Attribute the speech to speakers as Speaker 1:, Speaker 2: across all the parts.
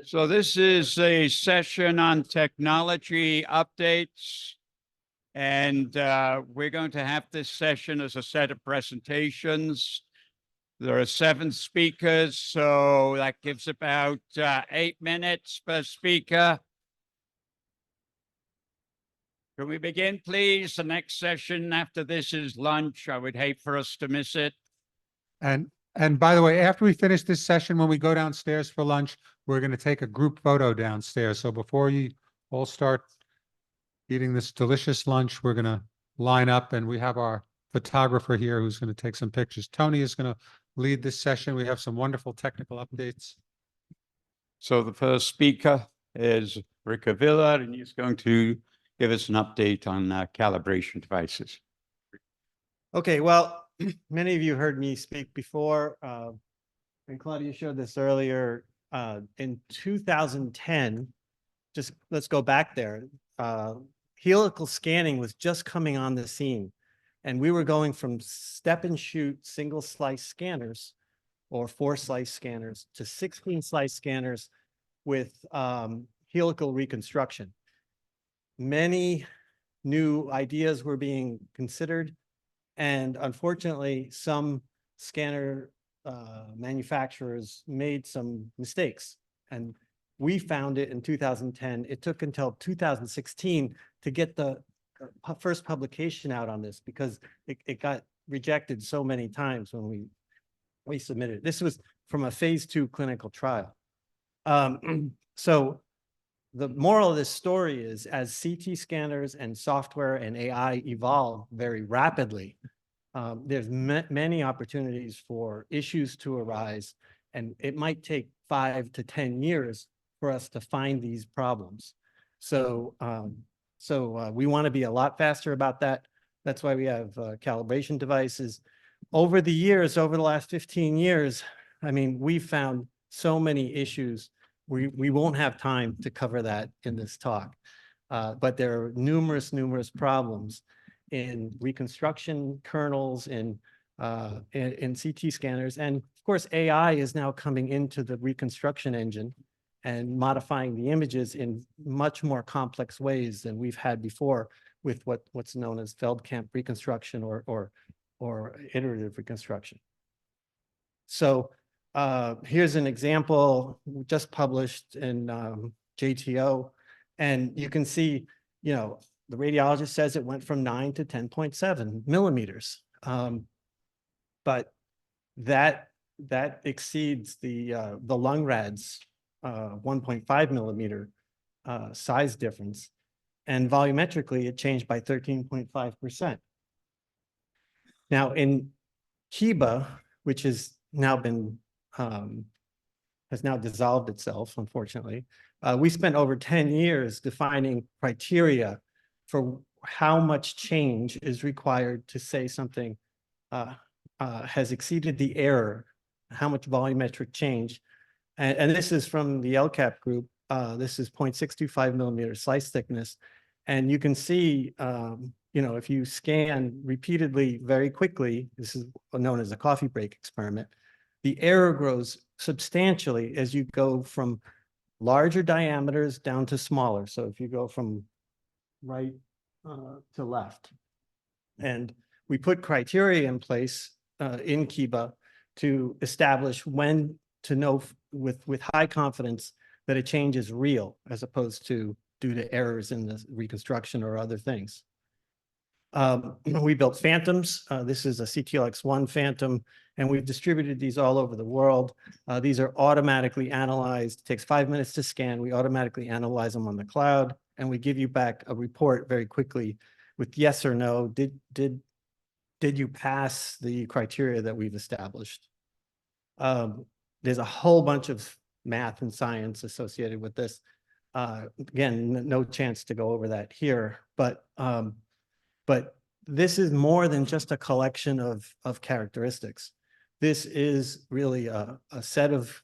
Speaker 1: So this is a session on technology updates. And we're going to have this session as a set of presentations. There are 7 speakers, so that gives about 8 minutes per speaker. Can we begin, please? The next session after this is lunch. I would hate for us to miss it.
Speaker 2: And by the way, after we finish this session, when we go downstairs for lunch, we're going to take a group photo downstairs. So before you all start eating this delicious lunch, we're going to line up, and we have our photographer here who's going to take some pictures. Tony is going to lead this session. We have some wonderful technical updates.
Speaker 1: So the first speaker is Rick Avila, and he's going to give us an update on calibration devices.
Speaker 3: Okay, well, many of you heard me speak before, and Claudia showed this earlier. In 2010, just let's go back there. Helical scanning was just coming on the scene, and we were going from step and shoot single slice scanners or 4 slice scanners to 16 slice scanners with helical reconstruction. Many new ideas were being considered, and unfortunately, some scanner manufacturers made some mistakes. And we found it in 2010. It took until 2016 to get the first publication out on this because it got rejected so many times when we submitted it. This was from a phase 2 clinical trial. So the moral of this story is, as CT scanners and software and AI evolve very rapidly, there's many opportunities for issues to arise, and it might take 5 to 10 years for us to find these problems. So, we want to be a lot faster about that. That's why we have calibration devices. Over the years, over the last 15 years, I mean, we've found so many issues. We won't have time to cover that in this talk, but there are numerous problems in reconstruction kernels, in CT scanners. And of course, AI is now coming into the reconstruction engine and modifying the images in much more complex ways than we've had before with what's known as Feldkamp reconstruction or iterative reconstruction. So here's an example just published in JTO, and you can see, you know, the radiologist says it went from 9 to 10.7 millimeters. But that exceeds the Lungrad's 1.5 millimeter size difference. And volumetrically, it changed by 13.5%. Now in Kiba, which has now been, has now dissolved itself, unfortunately, we spent over 10 years defining criteria for how much change is required to say something has exceeded the error, how much volumetric change. And this is from the I-ELCAP group. This is 0.625 millimeter slice thickness. And you can see, you know, if you scan repeatedly very quickly, this is known as a coffee break experiment, the error grows substantially as you go from larger diameters down to smaller. So if you go from right to left. And we put criteria in place in Kiba to establish when to know with high confidence that a change is real, as opposed to due to errors in the reconstruction or other things. We built phantoms. This is a CTLX-1 phantom, and we've distributed these all over the world. These are automatically analyzed. It takes 5 minutes to scan. We automatically analyze them on the cloud, and we give you back a report very quickly with yes or no. Did you pass the criteria that we've established? There's a whole bunch of math and science associated with this. Again, no chance to go over that here, but this is more than just a collection of characteristics. This is really a set of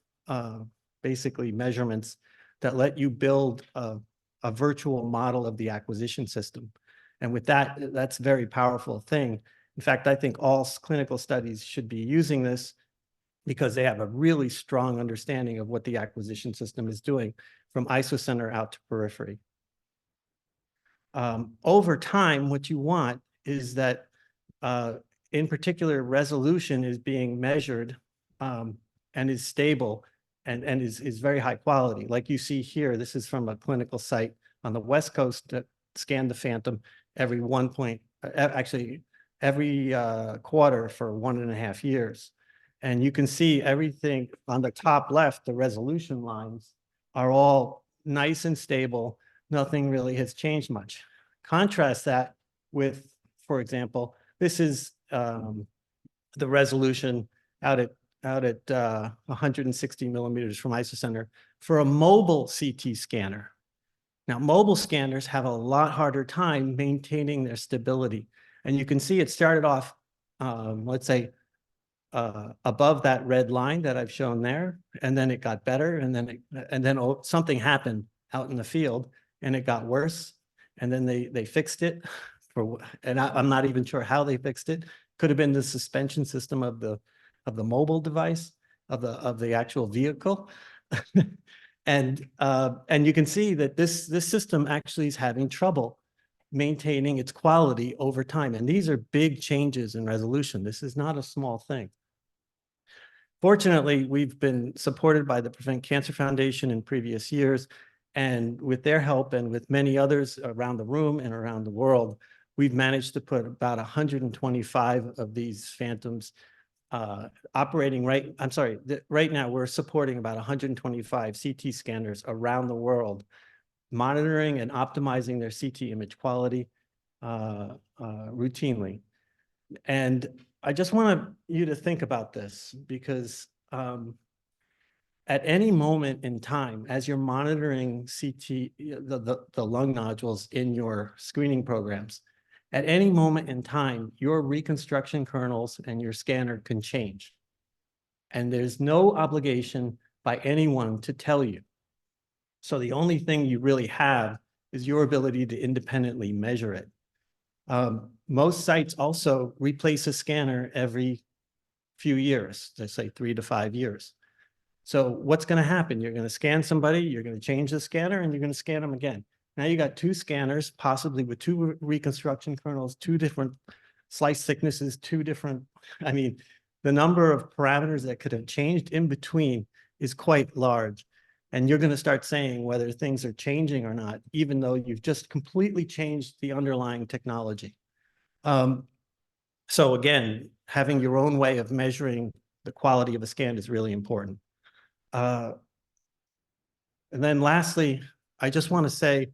Speaker 3: basically measurements that let you build a virtual model of the acquisition system. And with that, that's a very powerful thing. In fact, I think all clinical studies should be using this. because they have a really strong understanding of what the acquisition system is doing from isocenter out to periphery. Over time, what you want is that, in particular, resolution is being measured and is stable and is very high quality. Like you see here, this is from a clinical site on the West Coast that scanned the Phantom every every quarter for 1.5 years. And you can see everything on the top left, the resolution lines are all nice and stable. Nothing really has changed much. Contrast that with, for example, this is the resolution out at 160 millimeters from isocenter for a mobile CT scanner. Now, mobile scanners have a lot harder time maintaining their stability. And you can see it started off, let's say, above that red line that I've shown there, and then it got better, and then something happened out in the field, and it got worse, and then they fixed it. I'm not even sure how they fixed it. Could have been the suspension system of the mobile device of the actual vehicle. And you can see that this system actually is having trouble maintaining its quality over time. And these are big changes in resolution. This is not a small thing. Fortunately, we've been supported by the Prevent Cancer Foundation in previous years. And with their help and with many others around the room and around the world, we've managed to put about 125 of these Phantoms operating right now we're supporting about 125 CT scanners around the world, monitoring and optimizing their CT image quality routinely. And I just want you to think about this, because at any moment in time, as you're monitoring CT, the lung nodules in your screening programs, at any moment in time, your reconstruction kernels and your scanner can change. And there's no obligation by anyone to tell you. So the only thing you really have is your ability to independently measure it. Most sites also replace a scanner every few years, let's say 3 to 5 years. So what's going to happen? You're going to scan somebody, you're going to change the scanner, and you're going to scan them again. Now you got 2 scanners, possibly with 2 reconstruction kernels, 2 different slice thicknesses, 2 different, I mean, the number of parameters that could have changed in between is quite large. And you're going to start saying whether things are changing or not, even though you've just completely changed the underlying technology. So again, having your own way of measuring the quality of a scan is really important. And then lastly, I just want to say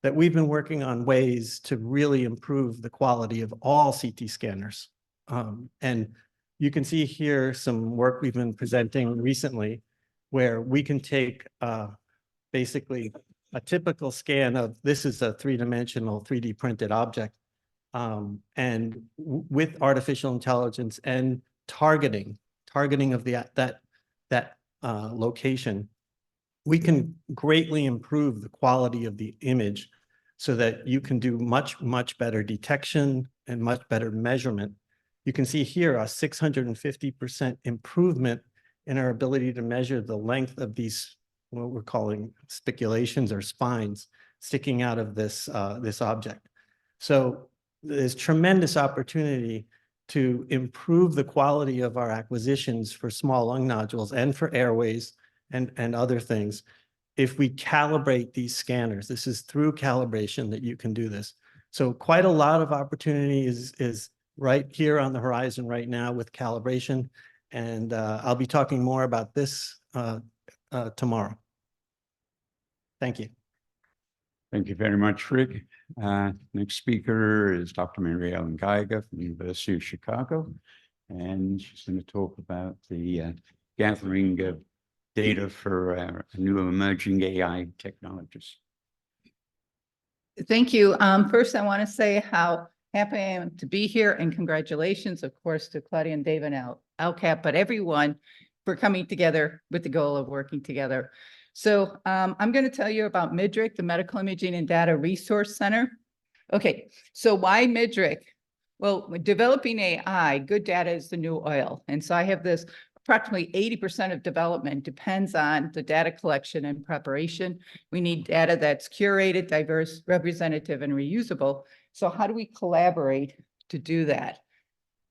Speaker 3: that we've been working on ways to really improve the quality of all CT scanners. And you can see here some work we've been presenting recently, where we can take basically a typical scan of, this is a 3-dimensional 3D printed object, and with artificial intelligence and targeting of that location, we can greatly improve the quality of the image so that you can do much better detection and much better measurement. You can see here a 650% improvement in our ability to measure the length of these, what we're calling spiculations or spines sticking out of this object. So there's tremendous opportunity to improve the quality of our acquisitions for small lung nodules and for airways and other things if we calibrate these scanners. This is through calibration that you can do this. So quite a lot of opportunity is right here on the horizon right now with calibration. And I'll be talking more about this tomorrow. Thank you.
Speaker 1: Thank you very much, Rick. Next speaker is Dr. Mary Ellen Geiger from the University of Chicago. And she's going to talk about the gathering of data for new emerging AI technologies.
Speaker 4: Thank you. First, I want to say how happy I am to be here, and congratulations, of course, to Claudia and Dave and I-ELCAP, but everyone for coming together with the goal of working together. So I'm going to tell you about MIDRC, the Medical Imaging and Data Resource Center. Okay, so why MIDRC? Well, developing AI, good data is the new oil. And so I have this approximately 80% of development depends on the data collection and preparation. We need data that's curated, diverse, representative, and reusable. So how do we collaborate to do that?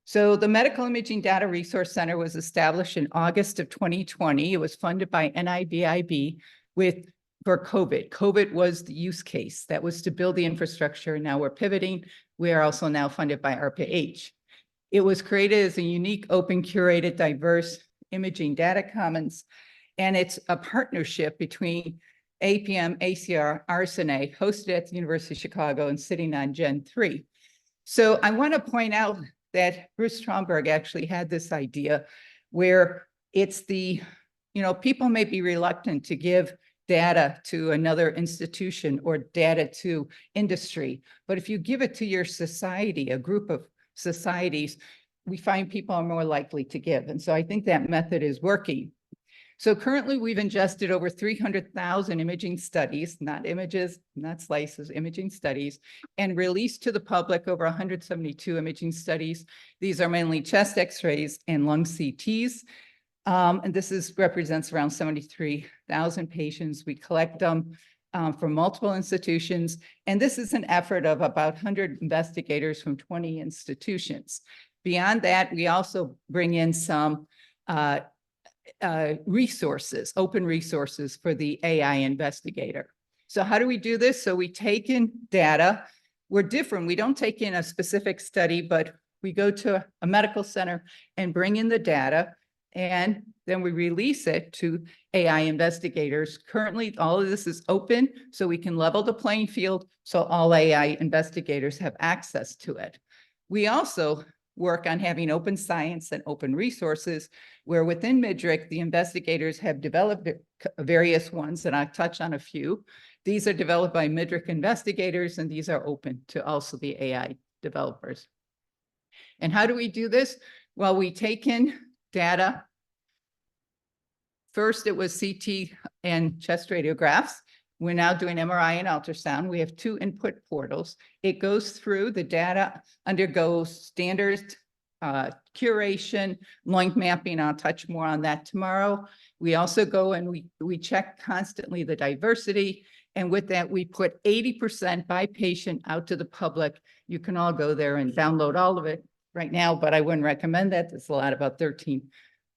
Speaker 4: So the Medical Imaging Data Resource Center was established in August of 2020. It was funded by NIBIB for COVID. COVID was the use case. That was to build the infrastructure. Now we're pivoting. We are also now funded by ARPA-H. It was created as a unique, open, curated, diverse imaging data commons. And it's a partnership between APM, ACR, RSNA, hosted at the University of Chicago and sitting on Gen 3. So I want to point out that Bruce Stromberg actually had this idea where it's people may be reluctant to give data to another institution or data to industry, but if you give it to your society, a group of societies, we find people are more likely to give. And so I think that method is working. So currently we've ingested over 300,000 imaging studies, not images, not slices, imaging studies, and released to the public over 172 imaging studies. These are mainly chest x-rays and lung CTs. And this represents around 73,000 patients. We collect them from multiple institutions. And this is an effort of about 100 investigators from 20 institutions. Beyond that, we also bring in some resources, open resources for the AI investigator. So how do we do this? So we take in data. We're different. We don't take in a specific study, but we go to a medical center and bring in the data, and then we release it to AI investigators. Currently, all of this is open, so we can level the playing field so all AI investigators have access to it. We also work on having open science and open resources, where within MIDRC, the investigators have developed various ones, and I'll touch on a few. These are developed by MIDRC investigators, and these are open to also the AI developers. And how do we do this? Well, we take in data. First, it was CT and chest radiographs. We're now doing MRI and ultrasound. We have 2 input portals. It goes through, the data undergoes standard curation, link mapping. I'll touch more on that tomorrow. We also go and we check constantly the diversity. And with that, we put 80% by patient out to the public. You can all go there and download all of it right now, but I wouldn't recommend that. There's a lot, about 13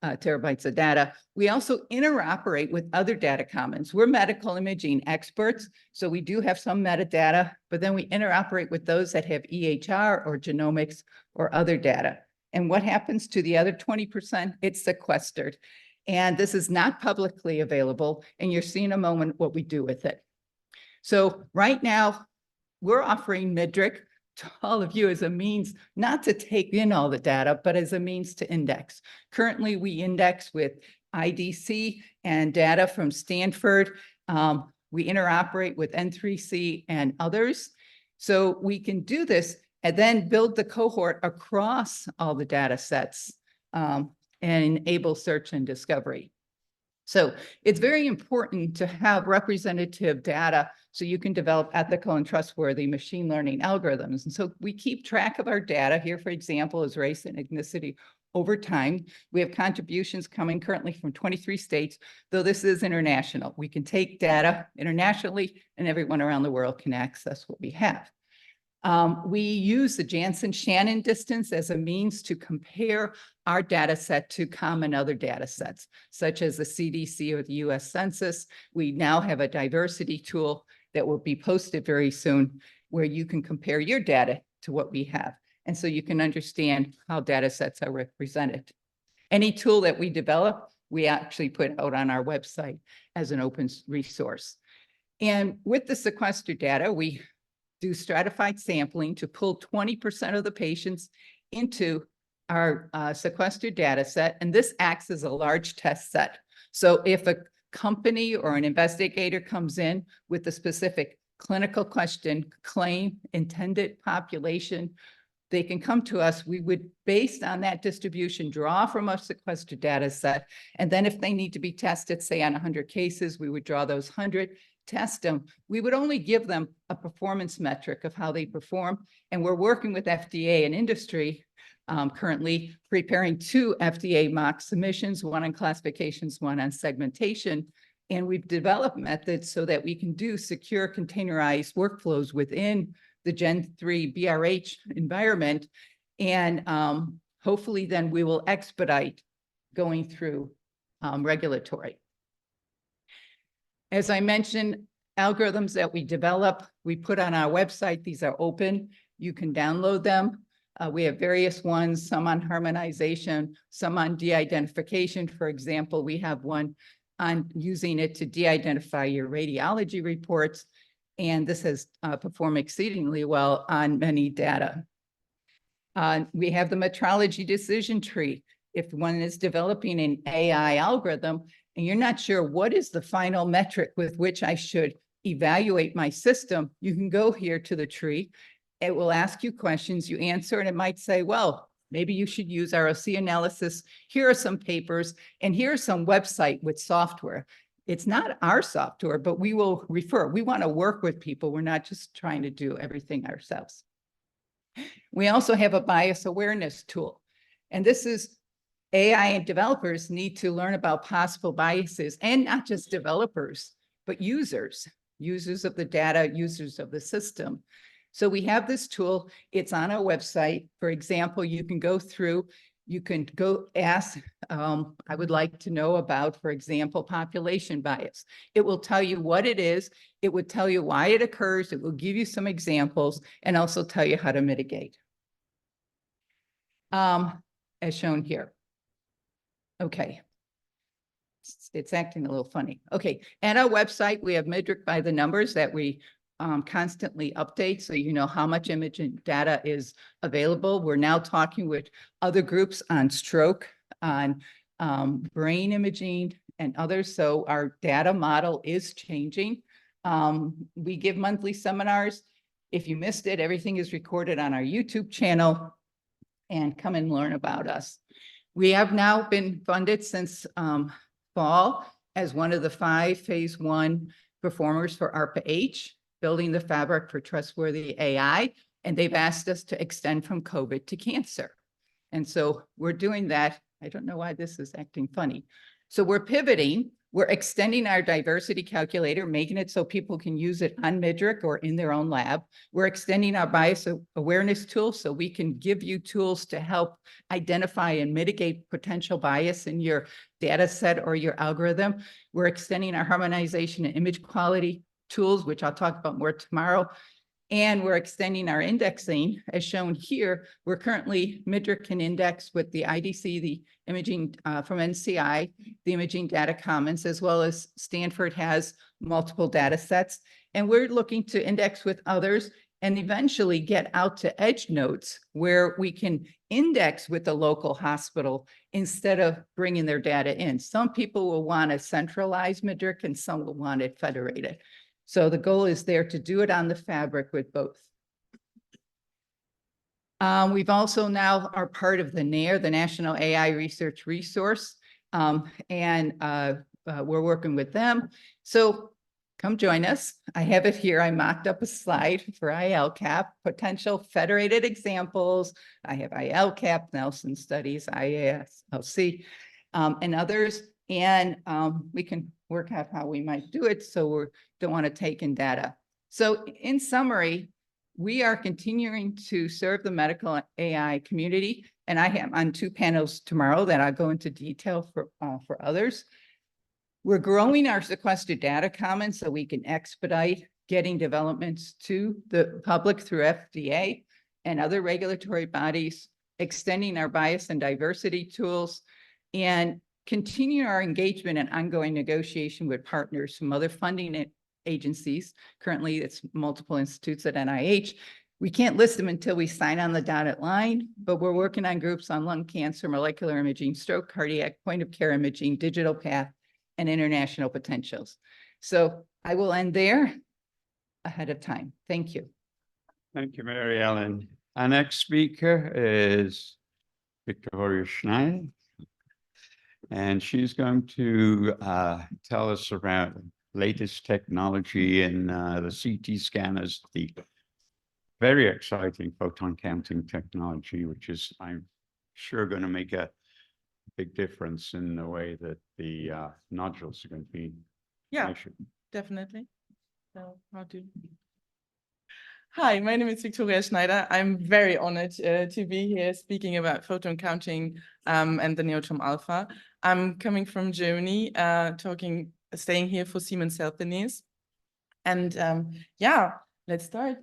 Speaker 4: terabytes of data. We also interoperate with other data commons. We're medical imaging experts, so we do have some metadata, but then we interoperate with those that have EHR or genomics or other data. And what happens to the other 20%? It's sequestered. And this is not publicly available, and you'll see in a moment what we do with it. So right now, we're offering MIDRC to all of you as a means, not to take in all the data, but as a means to index. Currently, we index with IDC and data from Stanford. We interoperate with N3C and others. So we can do this and then build the cohort across all the data sets and enable search and discovery. So it's very important to have representative data so you can develop ethical and trustworthy machine learning algorithms. And so we keep track of our data. Here, for example, is race and ethnicity over time. We have contributions coming currently from 23 states, though this is international. We can take data internationally, and everyone around the world can access what we have. We use the Janssen-Shannon distance as a means to compare our data set to common other data sets, such as the CDC or the US Census. We now have a diversity tool that will be posted very soon, where you can compare your data to what we have. And so you can understand how data sets are represented. Any tool that we develop, we actually put out on our website as an open resource. And with the sequestered data, we do stratified sampling to pull 20% of the patients into our sequestered data set. And this acts as a large test set. So if a company or an investigator comes in with a specific clinical question, claim, intended population, they can come to us. We would, based on that distribution, draw from a sequestered data set. And then if they need to be tested, say on 100 cases, we would draw those 100, test them, we would only give them a performance metric of how they perform. And we're working with FDA and industry currently preparing 2 FDA mock submissions, one on classifications, one on segmentation. And we've developed methods so that we can do secure containerized workflows within the Gen 3 BRH environment. And hopefully then we will expedite going through regulatory. As I mentioned, algorithms that we develop, we put on our website. These are open. You can download them. We have various ones, some on harmonization, some on de-identification. For example, we have one on using it to de-identify your radiology reports. And this has performed exceedingly well on many data. We have the metrology decision tree. If one is developing an AI algorithm and you're not sure what is the final metric with which I should evaluate my system, you can go here to the tree. It will ask you questions, you answer, and it might say, well, maybe you should use ROC analysis. Here are some papers, and here's some website with software. It's not our software, but we will refer. We want to work with people. We're not just trying to do everything ourselves. We also have a bias awareness tool. And this is AI and developers need to learn about possible biases, and not just developers, but users of the data, users of the system. So we have this tool. It's on our website. For example, you can go through, you can go ask, I would like to know about, for example, population bias. It will tell you what it is. It would tell you why it occurs. It will give you some examples and also tell you how to mitigate. As shown here. Okay. It's acting a little funny. Okay. At our website, we have MIDRC by the numbers that we constantly update, so you know how much imaging data is available. We're now talking with other groups on stroke, on brain imaging and others. So our data model is changing. We give monthly seminars. If you missed it, everything is recorded on our YouTube channel, and come and learn about us. We have now been funded since fall as one of the 5 phase 1 performers for ARPA-H, building the fabric for trustworthy AI. And they've asked us to extend from COVID to cancer. And so we're doing that. I don't know why this is acting funny. So we're pivoting. We're extending our diversity calculator, making it so people can use it on MIDRC or in their own lab. We're extending our bias awareness tool so we can give you tools to help identify and mitigate potential bias in your data set or your algorithm. We're extending our harmonization and image quality tools, which I'll talk about more tomorrow. And we're extending our indexing as shown here. We're currently, MIDRC can index with the IDC, the imaging from NCI, the Imaging Data Commons, as well as Stanford has multiple data sets. And we're looking to index with others and eventually get out to edge nodes where we can index with the local hospital instead of bringing their data in. Some people will want to centralize MIDRC and some will want it federated. So the goal is there to do it on the fabric with both. We've also now are part of the NARE, the National AI Research Resource, and we're working with them. So come join us. I have it here. I mocked up a slide for I-ELCAP, potential federated examples. I have I-ELCAP, Nelson Studies, IASLC, and others. And we can work out how we might do it. So we don't want to take in data. So in summary, we are continuing to serve the medical AI community. And I am on 2 panels tomorrow that I'll go into detail for others. We're growing our sequestered data commons so we can expedite getting developments to the public through FDA and other regulatory bodies, extending our bias and diversity tools, and continue our engagement and ongoing negotiation with partners from other funding agencies. Currently, it's multiple institutes at NIH. We can't list them until we sign on the dotted line, but we're working on groups on lung cancer, molecular imaging, stroke, cardiac, point of care imaging, digital path, and international potentials. So I will end there ahead of time. Thank you.
Speaker 1: Thank you, Mary Ellen. Our next speaker is Victoria Schneider. And she's going to tell us about latest technology in the CT scanners, the very exciting photon counting technology, which is, I'm sure, going to make a big difference in the way that the nodules are going to be
Speaker 5: Yeah,
Speaker 1: measured.
Speaker 5: definitely. So how to... Hi, my name is Victoria Schneider. I'm very honored to be here speaking about photon counting and the neutron alpha. I'm coming from Germany, staying here for Siemens Healthineers. And yeah, let's start.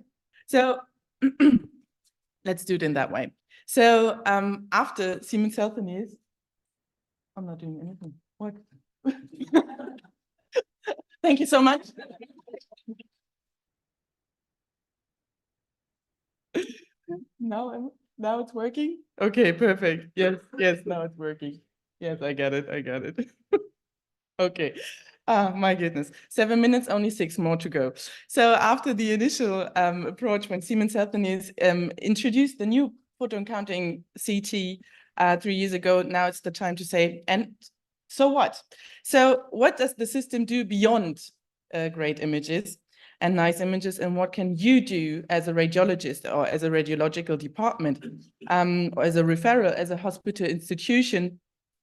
Speaker 5: So let's do it in that way. So after Siemens Healthineers, I'm not doing anything. What? Thank you so much. Now it's working? Okay, perfect. Yes, now it's working. Yes, I get it. Okay. My goodness. 7 minutes, only 6 more to go. So after the initial approach, when Siemens Healthineers introduced the new photon counting CT 3 years ago, now it's the time to say, and so what? So what does the system do beyond great images and nice images, and what can you do as a radiologist or as a radiological department, or as a referral, as a hospital institution?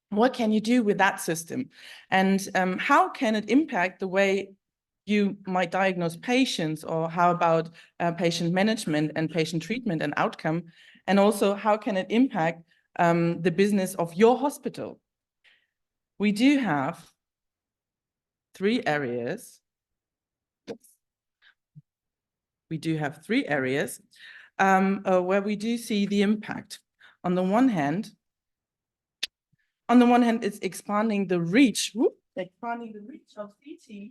Speaker 5: What can you do with that system? And how can it impact the way you might diagnose patients, or how about patient management and patient treatment and outcome? And also, how can it impact the business of your hospital? We do have 3 areas. We do have 3 areas where we do see the impact. On the one hand, it's expanding the reach, of CT.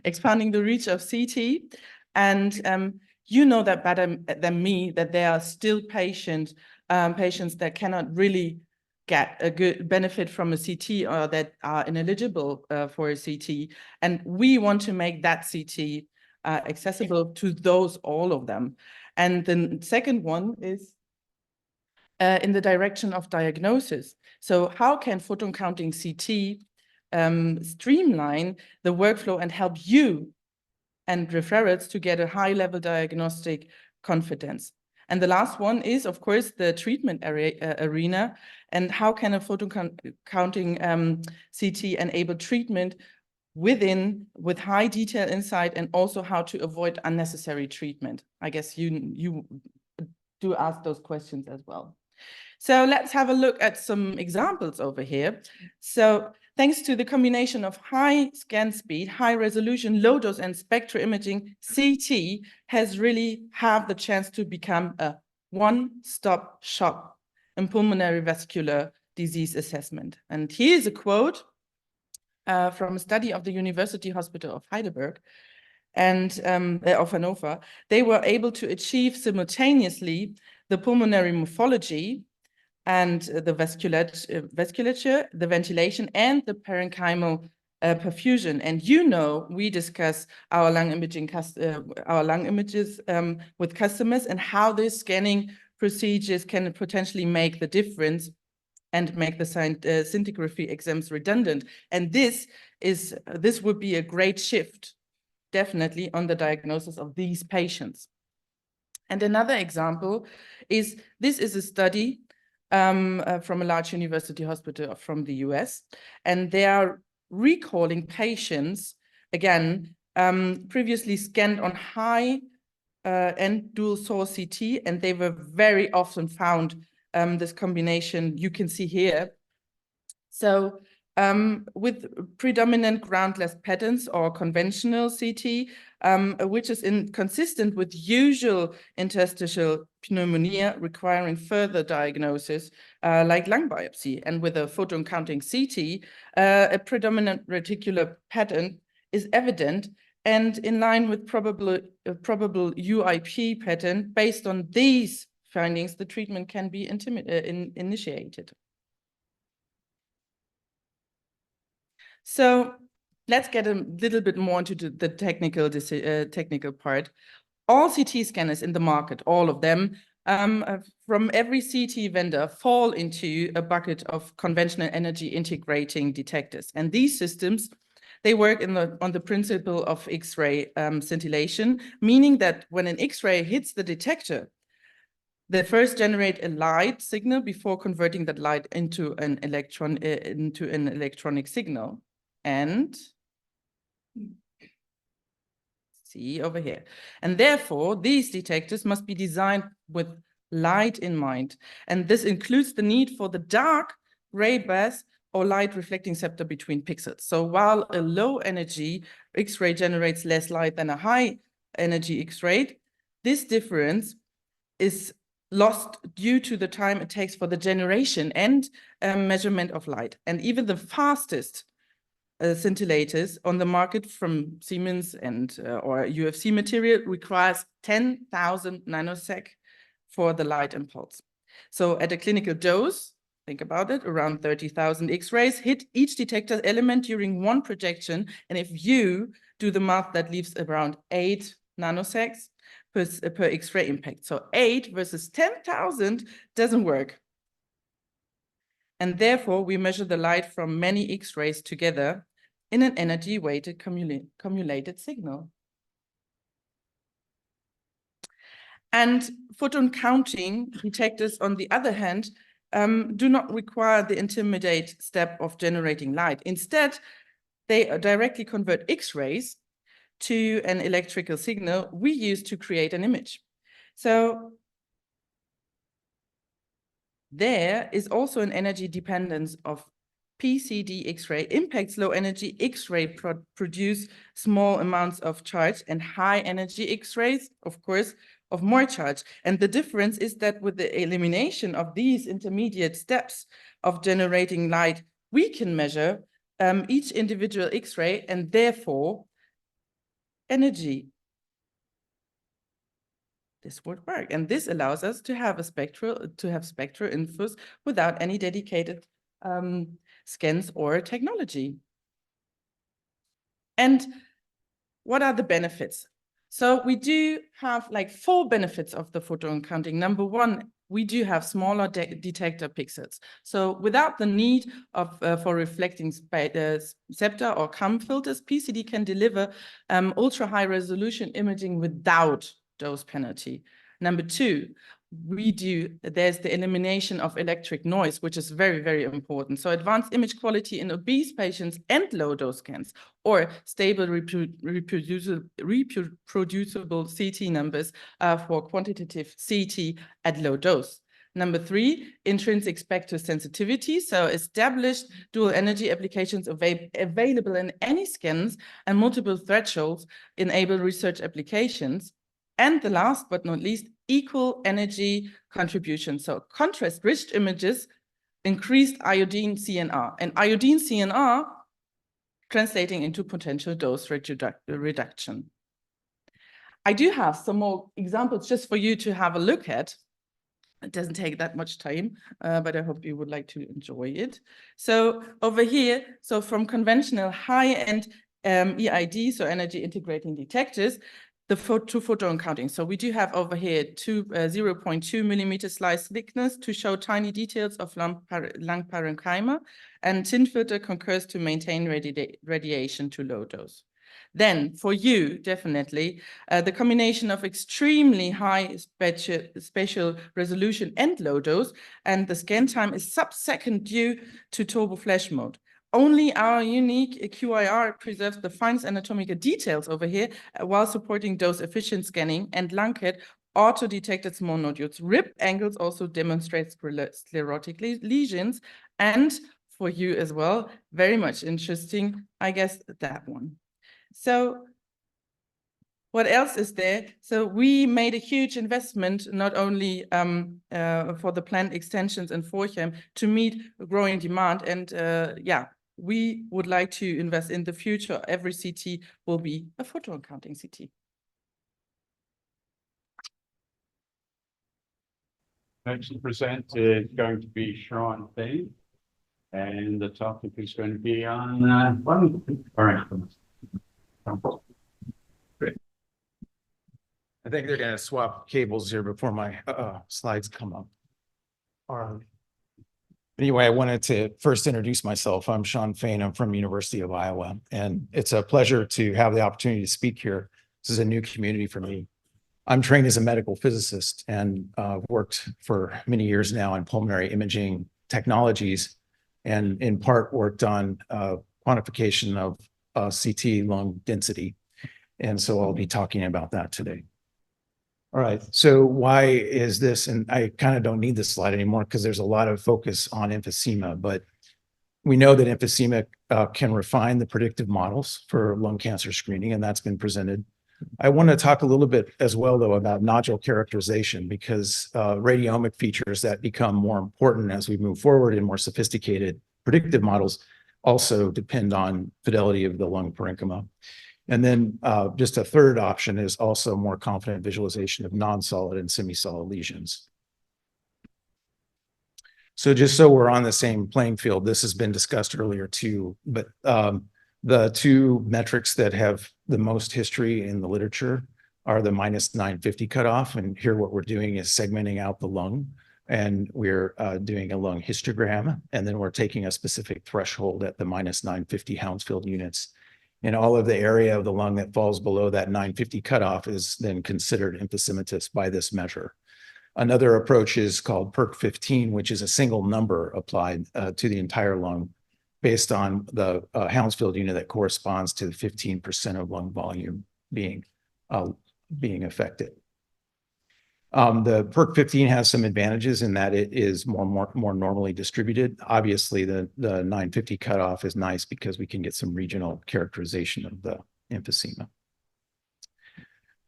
Speaker 5: Expanding the reach of CT. And you know that better than me, that there are still patients that cannot really get a good benefit from a CT, or that are ineligible for a CT. And we want to make that CT accessible to all of them. And the second one is in the direction of diagnosis. So how can photon counting CT streamline the workflow and help you and referrals to get a high-level diagnostic confidence? And the last one is, of course, the treatment arena, and how can a photon counting CT enable treatment with high detail insight, and also how to avoid unnecessary treatment? I guess you do ask those questions as well. So let's have a look at some examples over here. So thanks to the combination of high scan speed, high resolution, low dose, and spectral imaging, CT has really have the chance to become a one-stop shop in pulmonary vascular disease assessment. And here's a quote from a study of the University Hospital of Heidelberg and of Hannover. They were able to achieve simultaneously the pulmonary morphology and the vasculature, the ventilation, and the parenchymal perfusion. And we discuss our lung images with customers, and how these scanning procedures can potentially make the difference and make the scintigraphy exams redundant. And this would be a great shift, definitely, on the diagnosis of these patients. And another example is, this is a study from a large university hospital from the US, and they are recalling patients, again, previously scanned on high end dual source CT, and they were very often found this combination you can see here. So with predominant groundless patterns or conventional CT, which is consistent with usual interstitial pneumonia requiring further diagnosis, like lung biopsy. And with a photon counting CT, a predominant reticular pattern is evident, and in line with probable UIP pattern. Based on these findings, the treatment can be initiated. So let's get a little bit more into the technical part. All CT scanners in the market, all of them, from every CT vendor fall into a bucket of conventional energy integrating detectors. And these systems, they work on the principle of X-ray scintillation, meaning that when an X-ray hits the detector, they first generate a light signal before converting that light into an electronic signal. And see over here. And therefore, these detectors must be designed with light in mind. And this includes the need for the dark gray bass or light reflecting scepter between pixels. So while a low energy X-ray generates less light than a high energy X-ray, this difference is lost due to the time it takes for the generation and measurement of light. And even the fastest scintillators on the market from Siemens and or UFC material requires 10,000 nanosec for the light impulse. So at a clinical dose, think about it, around 30,000 X-rays hit each detector element during one projection. And if you do the math, that leaves around 8 nanoseconds per X-ray impact. So 8 versus 10,000 doesn't work. And therefore, we measure the light from many X-rays together in an energy-weighted cumulated signal. And photon counting detectors, on the other hand, do not require the intermediate step of generating light. Instead, they directly convert X-rays to an electrical signal we use to create an image. So there is also an energy dependence of PCD X-ray. Impacts low energy X-ray produce small amounts of charge, and high energy X-rays, of course, of more charge. And the difference is that with the elimination of these intermediate steps of generating light, we can measure each individual X-ray and therefore energy. This would work. And this allows us to have spectral infos without any dedicated scans or technology. And what are the benefits? So we do have like 4 benefits of the photon counting. Number 1, we do have smaller detector pixels. So without the need of for reflecting scepter or CAM filters, PCD can deliver ultra high resolution imaging without dose penalty. Number 2, there's the elimination of electric noise, which is very, very important. So advanced image quality in obese patients and low dose scans, or stable reproducible CT numbers for quantitative CT at low dose. Number 3, intrinsic spectral sensitivity. So established dual energy applications available in any scans and multiple thresholds enable research applications. And the last but not least, equal energy contribution. So contrast-rich images, increased iodine CNR, and iodine CNR translating into potential dose reduction. I do have some more examples just for you to have a look at. It doesn't take that much time, but I hope you would like to enjoy it. So over here, so from conventional high-end EID, so energy integrating detectors, to photon counting. So we do have over here 0.2 millimeter slice thickness to show tiny details of lung parenchyma, and tin filter concurs to maintain radiation to low dose. Then for you, definitely, the combination of extremely high spatial resolution and low dose, and the scan time is sub-second due to turbo flash mode. Only our unique QIR preserves the finest anatomical details over here while supporting dose-efficient scanning, and LungCat auto-detected small nodules. RIP angles also demonstrates sclerotic lesions, and for you as well, very much interesting, I guess, that one. So what else is there? So we made a huge investment, not only for the plant extensions in Forchheim to meet growing demand, and yeah, we would like to invest in the future. Every CT will be a photon counting CT.
Speaker 1: Next to present is going to be Sean Fain, and the topic is going to be on Parenchyma. Great.
Speaker 6: think they're gonna swap cables here before my slides come up. Anyway, I wanted to first introduce myself. I'm Fain. I'm from University of Iowa, and it's a pleasure to have the opportunity to speak here. This is a new community for me. I'm trained as a medical physicist and worked for many years now in pulmonary imaging technologies, and in part worked on quantification of CT lung density. And so I'll be talking about that today. All right, so why is this? And I kind of don't need this slide anymore because there's a lot of focus on emphysema, but we know that emphysema can refine the predictive models for lung cancer screening, and that's been presented. I want to talk a little bit as well, though, about nodule characterization, because radiomic features that become more important as we move forward in more sophisticated predictive models also depend on fidelity of the lung parenchyma. And then just a third option is also more confident visualization of non-solid and semi-solid lesions. So just so we're on the same playing field, this has been discussed earlier too, but the two metrics that have the most history in the literature are the -950 cutoff. And here what we're doing is segmenting out the lung, and we're doing a lung histogram, and then we're taking a specific threshold at the -950 Hounsfield units. And all of the area of the lung that falls below that 950 cutoff is then considered emphysematous by this measure. Another approach is called PERC 15, which is a single number applied to the entire lung based on the Hounsfield unit that corresponds to 15% of lung volume being affected. The PERC 15 has some advantages in that it is more normally distributed. Obviously, the 950 cutoff is nice because we can get some regional characterization of the emphysema.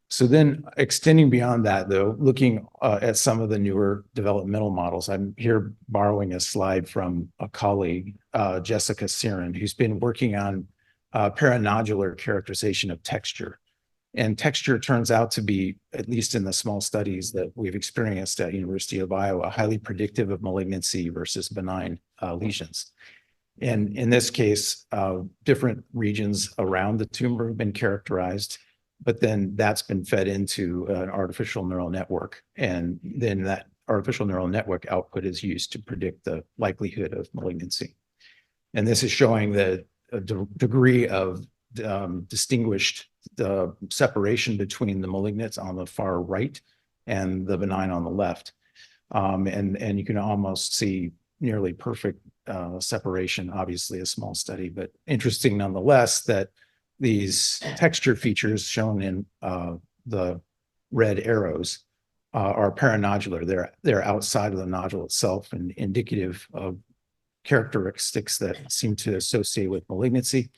Speaker 6: So then extending beyond that, though, looking at some of the newer developmental models, I'm here borrowing a slide from a colleague, Jessica Siren, who's been working on paranodular characterization of texture. And texture turns out to be, at least in the small studies that we've experienced at University of Iowa, highly predictive of malignancy versus benign lesions. And in this case, different regions around the tumor have been characterized, but then that's been fed into an artificial neural network. And then that artificial neural network output is used to predict the likelihood of malignancy. And this is showing the degree of distinguished separation between the malignants on the far right and the benign on the left. And you can almost see nearly perfect separation, obviously a small study, but interesting nonetheless that these texture features shown in the red arrows are paranodular. They're outside of the nodule itself and indicative of characteristics that seem to associate with malignancy.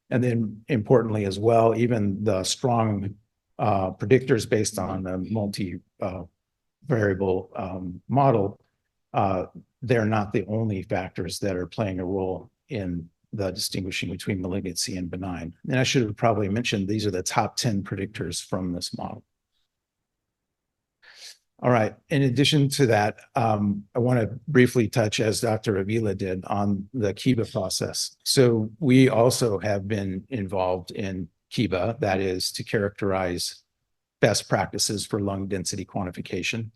Speaker 6: And then importantly as well, even the strong predictors based on a multi-variable model, they're not the only factors that are playing a role in the distinguishing between malignancy and benign. And I should have probably mentioned these are the top 10 predictors from this model. All right, in addition to that, I want to briefly touch, as Dr. Avila did, on the Kiba process. So we also have been involved in Kiba, that is to characterize best practices for lung density quantification.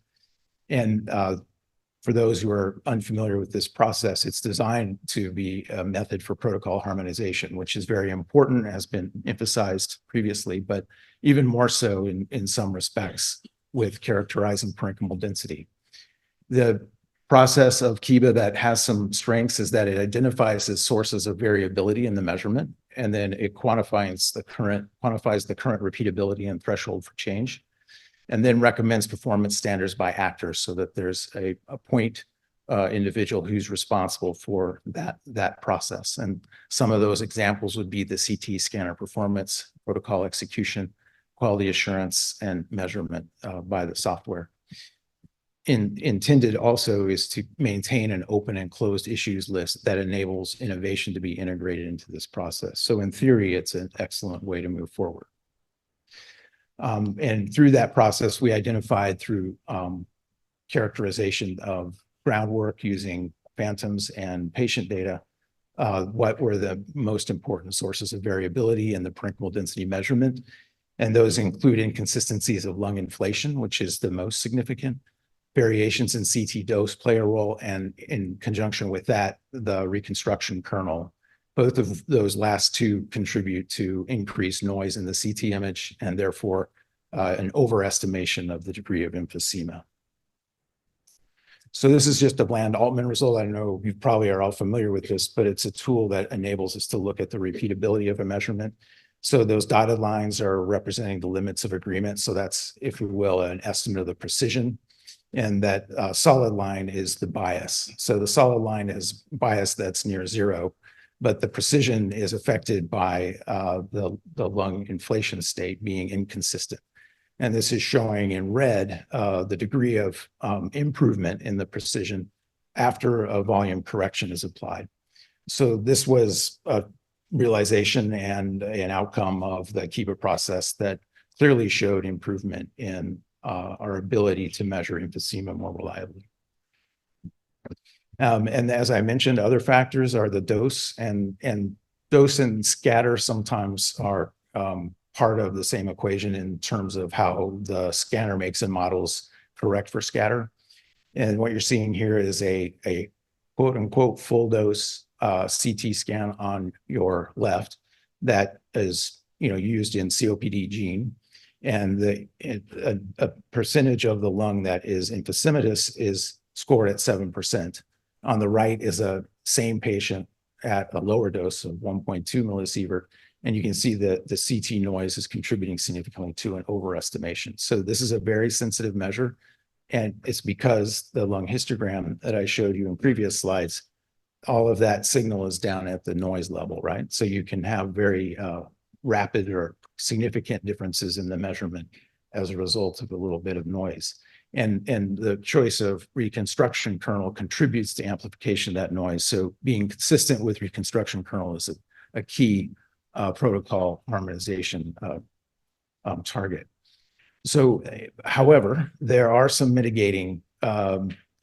Speaker 6: And for those who are unfamiliar with this process, it's designed to be a method for protocol harmonization, which is very important, has been emphasized previously, but even more so in some respects with characterizing parenchymal density. The process of Kiba that has some strengths is that it identifies the sources of variability in the measurement, and then it quantifies the current repeatability and threshold for change, and then recommends performance standards by actors so that there's a point individual who's responsible for that process. And some of those examples would be the CT scanner performance, protocol execution, quality assurance, and measurement by the software. Intended also is to maintain an open and closed issues list that enables innovation to be integrated into this process. So in theory, it's an excellent way to move forward. And through that process, we identified through characterization of groundwork using phantoms and patient data, what were the most important sources of variability in the parenchymal density measurement. And those include inconsistencies of lung inflation, which is the most significant. Variations in CT dose play a role, and in conjunction with that, the reconstruction kernel. Both of those last two contribute to increased noise in the CT image, and therefore an overestimation of the degree of emphysema. So this is just a bland Altman result. I know you probably are all familiar with this, but it's a tool that enables us to look at the repeatability of a measurement. So those dotted lines are representing the limits of agreement. So that's, if you will, an estimate of the precision. And that solid line is the bias. So the solid line is bias that's near zero, but the precision is affected by the lung inflation state being inconsistent. And this is showing in red the degree of improvement in the precision after a volume correction is applied. So this was a realization and an outcome of the Gipp process that clearly showed improvement in our ability to measure emphysema more reliably. And as I mentioned, other factors are the dose, and dose and scatter sometimes are part of the same equation in terms of how the scanner makes and models correct for scatter. And what you're seeing here is a quote unquote full dose CT scan on your left that is used in COPD gene. And a percentage of the lung that is emphysematous is scored at 7%. On the right is a same patient at a lower dose of 1.2 millisievert. And you can see that the CT noise is contributing significantly to an overestimation. So this is a very sensitive measure. And it's because the lung histogram that I showed you in previous slides, all of that signal is down at the noise level, right? So you can have very rapid or significant differences in the measurement as a result of a little bit of noise. And the choice of reconstruction kernel contributes to amplification of that noise. So being consistent with reconstruction kernel is a key protocol harmonization target. So, however, there are some mitigating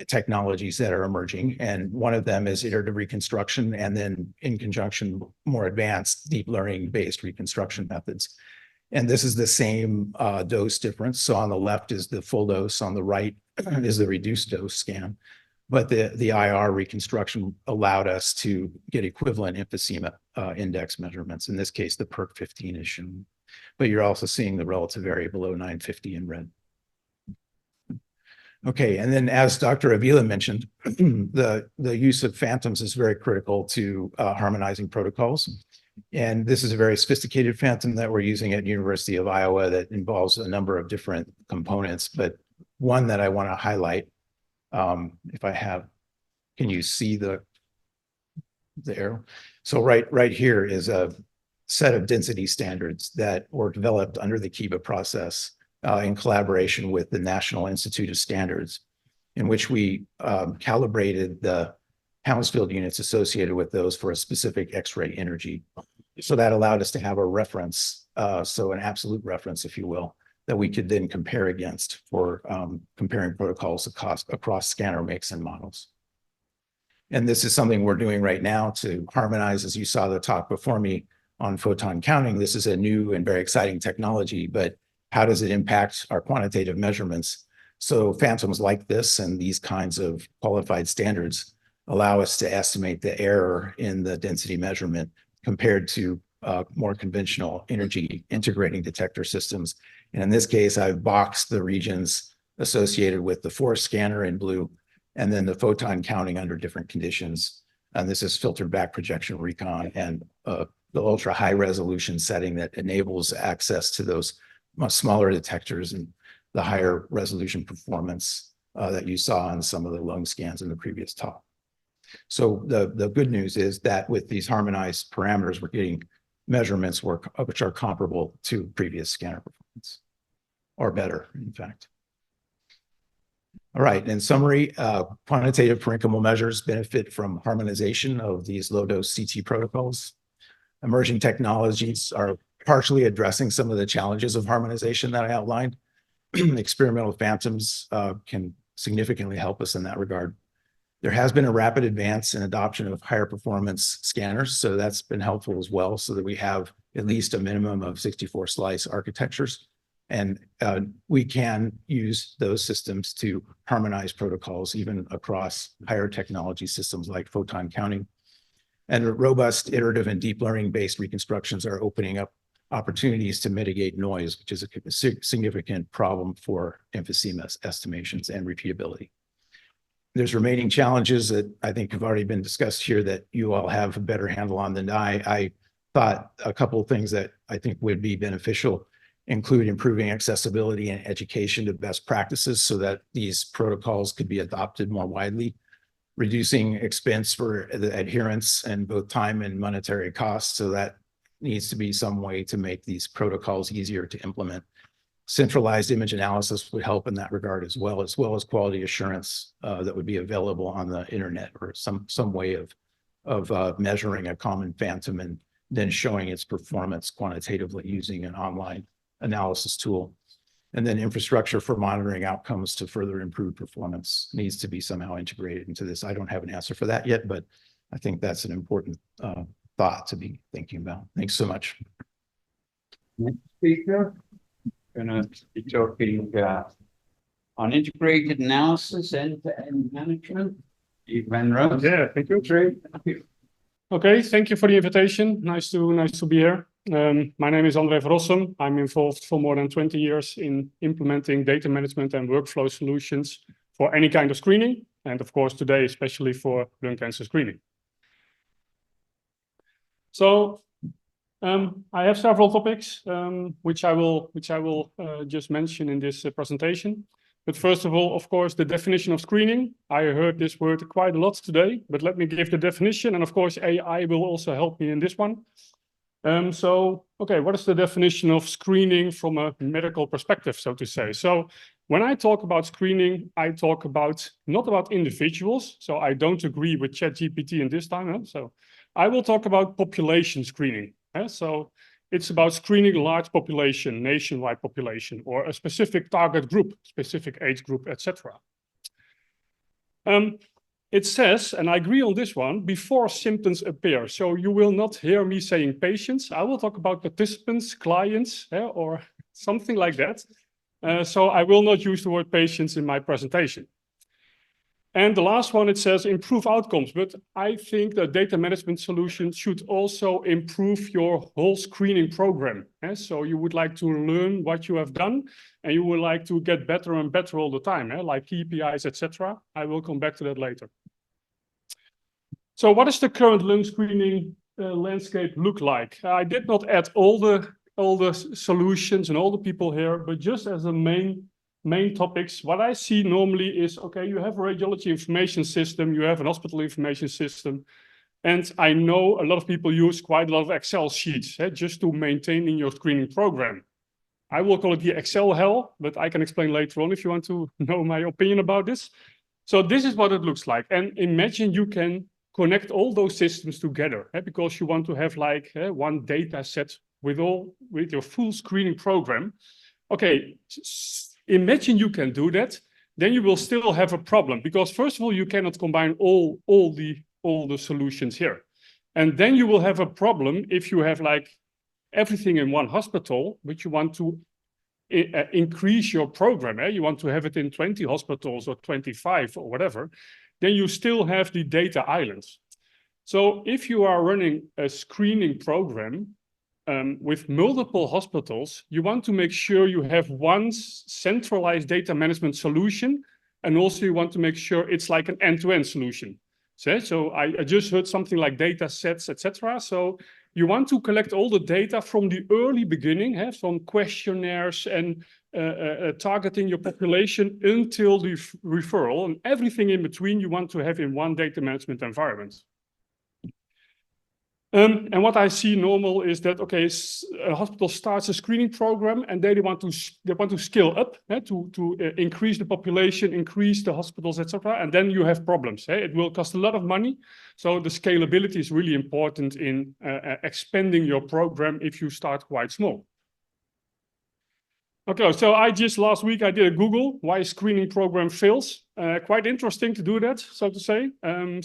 Speaker 6: technologies that are emerging, and one of them is iterative reconstruction, and then in conjunction, more advanced deep learning-based reconstruction methods. And this is the same dose difference. So on the left is the full dose, on the right is the reduced dose scan. But the IR reconstruction allowed us to get equivalent emphysema index measurements. In this case, the PERC 15 is shown. But you're also seeing the relative area below 950 in red. Okay, and then as Dr. Avila mentioned, the use of phantoms is very critical to harmonizing protocols. And this is a very sophisticated phantom that we're using at University of Iowa that involves a number of different components. But one that I want to highlight, if I have, can you see the arrow? So right here is a set of density standards that were developed under the Gipp process in collaboration with the National Institute of Standards, in which we calibrated the Hounsfield units associated with those for a specific X-ray energy. So that allowed us to have a reference, so an absolute reference, if you will, that we could then compare against for comparing protocols across scanner makes and models. And this is something we're doing right now to harmonize, as you saw the talk before me on photon counting. This is a new and very exciting technology, but how does it impact our quantitative measurements? So phantoms like this and these kinds of qualified standards allow us to estimate the error in the density measurement compared to more conventional energy integrating detector systems. And in this case, I've boxed the regions associated with the force scanner in blue, and then the photon counting under different conditions. And this is filtered back projection recon and the ultra high resolution setting that enables access to those much smaller detectors and the higher resolution performance that you saw on some of the lung scans in the previous talk. So the good news is that with these harmonized parameters, we're getting measurements which are comparable to previous scanner performance, or better, in fact. All right, in summary, quantitative parenchymal measures benefit from harmonization of these low-dose CT protocols. Emerging technologies are partially addressing some of the challenges of harmonization that I outlined. Experimental phantoms can significantly help us in that regard. There has been a rapid advance in adoption of higher performance scanners, so that's been helpful as well, so that we have at least a minimum of 64 slice architectures. And we can use those systems to harmonize protocols even across higher technology systems like photon counting. And robust iterative and deep learning based reconstructions are opening up opportunities to mitigate noise, which is a significant problem for emphysema estimations and repeatability. There's remaining challenges that I think have already been discussed here that you all have a better handle on than I thought a couple of things that I think would be beneficial include improving accessibility and education to best practices so that these protocols could be adopted more widely, reducing expense for the adherence and both time and monetary costs. So that needs to be some way to make these protocols easier to implement. Centralized image analysis would help in that regard as well as quality assurance that would be available on the internet or some way of measuring a common phantom and then showing its performance quantitatively using an online analysis tool. And then infrastructure for monitoring outcomes to further improve performance needs to be somehow integrated into this. I don't have an answer for that yet, but I think that's an important thought to be thinking about. Thanks so much.
Speaker 1: Next speaker, gonna be talking on integrated analysis, end-to-end management. Van Roos.
Speaker 7: Yeah, thank you. Okay, thank you for the invitation. Nice to be here. My name is Rossem. I'm involved for more than 20 years in implementing data management and workflow solutions for any kind of screening, and of course today especially for lung cancer screening. So I have several topics which I will just mention in this presentation. But first of all, of course, the definition of screening. I heard this word quite a lot today, but let me give the definition. And of course, AI will also help me in this one. Okay, what is the definition of screening from a medical perspective, so to say? So when I talk about screening, I talk about not about individuals. So I don't agree with ChatGPT in this time. So I will talk about population screening. So it's about screening a large population, nationwide population, or a specific target group, specific age group, etc. It says, and I agree on this one, before symptoms appear. So you will not hear me saying patients. I will talk about participants, clients, or something like that. So I will not use the word patients in my presentation. And the last one, it says improve outcomes. But I think the data management solution should also improve your whole screening program. So you would like to learn what you have done, and you would like to get better and better all the time, like KPIs, etc. I will come back to that later. So what does the current lung screening landscape look like? I did not add all the solutions and all the people here, but just as a main topics, what I see normally is, okay, you have a radiology information system, you have an hospital information system, and I know a lot of people use quite a lot of Excel sheets just to maintain in your screening program. I will call it the Excel hell, but I can explain later on if you want to know my opinion about this. So this is what it looks like. And imagine you can connect all those systems together because you want to have like one data set with your full screening program. Okay, imagine you can do that, then you will still have a problem because first of all, you cannot combine all the solutions here. And then you will have a problem if you have like everything in one hospital, but you want to increase your program. You want to have it in 20 hospitals or 25 or whatever, then you still have the data islands. So if you are running a screening program, with multiple hospitals, you want to make sure you have one centralized data management solution, and also you want to make sure it's like an end-to-end solution. So I just heard something like data sets, etc. So you want to collect all the data from the early beginning, from questionnaires and targeting your population until the referral, and everything in between you want to have in one data management environment. And what I see normal is that, okay, a hospital starts a screening program and they want to scale up to increase the population, increase the hospitals, etc. And then you have problems. It will cost a lot of money. So the scalability is really important in expanding your program if you start quite small. Okay, so last week I did a Google why a screening program fails. Quite interesting to do that, so to say. And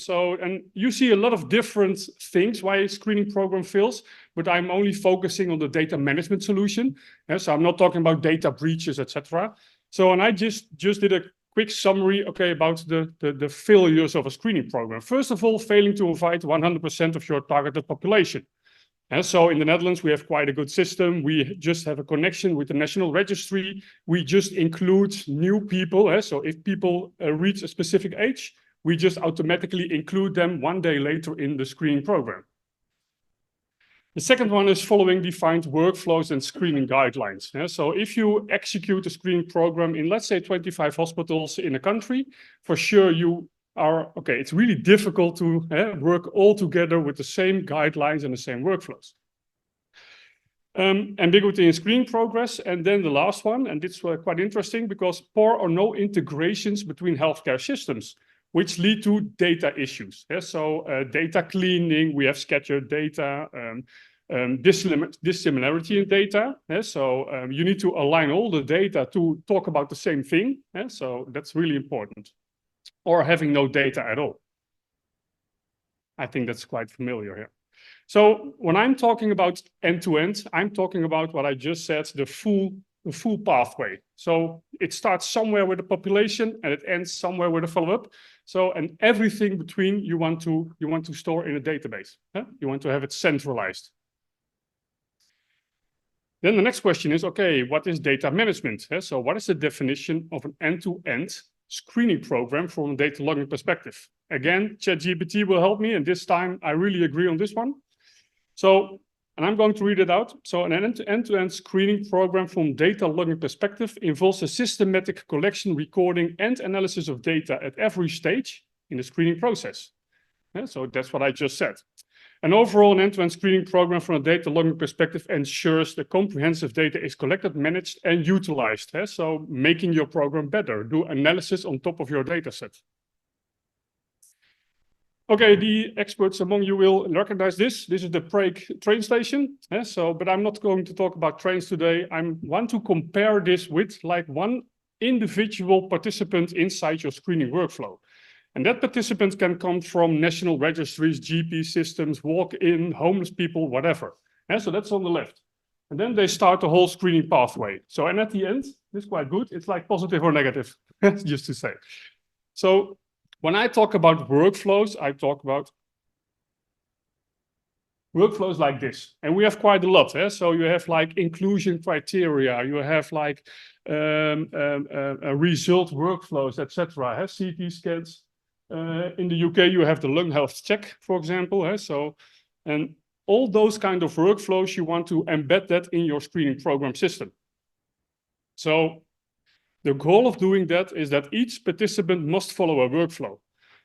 Speaker 7: you see a lot of different things why a screening program fails, but I'm only focusing on the data management solution. So I'm not talking about data breaches, etc. So, and I just did a quick summary, okay, about the failures of a screening program. First of all, failing to invite 100% of your targeted population. And so in the Netherlands, we have quite a good system. We just have a connection with the National Registry. We just include new people. So if people reach a specific age, we just automatically include them one day later in the screening program. The second one is following defined workflows and screening guidelines. So if you execute a screening program in, let's say, 25 hospitals in a country, for sure you okay, it's really difficult to work all together with the same guidelines and the same workflows. Ambiguity in screening progress. And then the last one, and it's quite interesting because poor or no integrations between healthcare systems, which lead to data issues. So data cleaning, we have scattered data, dissimilarity in data. So you need to align all the data to talk about the same thing. So that's really important. Or having no data at all. I think that's quite familiar here. So when I'm talking about end-to-end, I'm talking about what I just said, the full pathway. So it starts somewhere with the population and it ends somewhere with a follow-up. So, and everything between you want to store in a database. You want to have it centralized. Then the next question is, okay, what is data management? So what is the definition of an end-to-end screening program from a data logging perspective? Again, ChatGPT will help me, and this time I really agree on this one. So, and I'm going to read it out. So an end-to-end screening program from data logging perspective involves a systematic collection, recording, and analysis of data at every stage in the screening process. So that's what I just said. And overall, an end-to-end screening program from a data logging perspective ensures the comprehensive data is collected, managed, and utilized. So making your program better, do analysis on top of your data set. Okay, the experts among you will recognize this. This is the Prague train station. But I'm not going to talk about trains today. I want to compare this with like one individual participant inside your screening workflow. And that participant can come from national registries, GP systems, walk-in, homeless people, whatever. So that's on the left. And then they start the whole screening pathway. So, and at the end, this is quite good. It's like positive or negative, just to say. So when I talk about workflows, I talk about workflows like this. And we have quite a lot. So you have like inclusion criteria, you have like result workflows, etc. CT scans. In the UK, you have the lung health check, for example. So, and all those kind of workflows, you want to embed that in your screening program system. So the goal of doing that is that each participant must follow a workflow.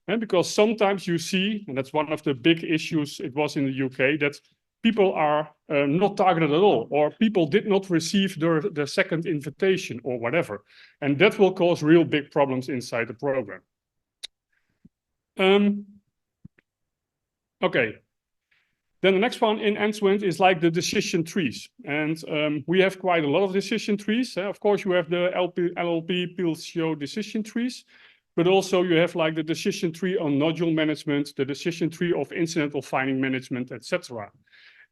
Speaker 7: And because sometimes you see, and that's one of the big issues it was in the UK, that people are not targeted at all, or people did not receive their second invitation or whatever. And that will cause real big problems inside the program. Okay, then the next one in end-to-end is like the decision trees. And we have quite a lot of decision trees. Of course, you have the LLP PILSHO decision trees, but also you have like the decision tree on nodule management, the decision tree of incidental finding management, etc.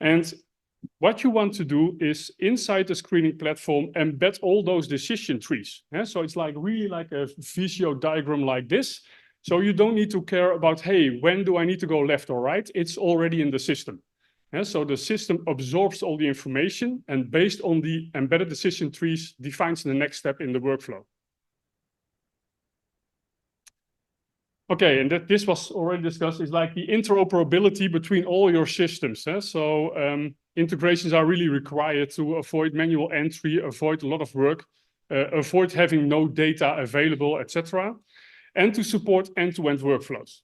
Speaker 7: And what you want to do is inside the screening platform, embed all those decision trees. So it's like really like a Visio diagram like this. So you don't need to care about, hey, when do I need to go left or right? It's already in the system. So the system absorbs all the information and based on the embedded decision trees defines the next step in the workflow. Okay, and this was already discussed, is like the interoperability between all your systems. So integrations are really required to avoid manual entry, avoid a lot of work, avoid having no data available, etc. And to support end-to-end workflows.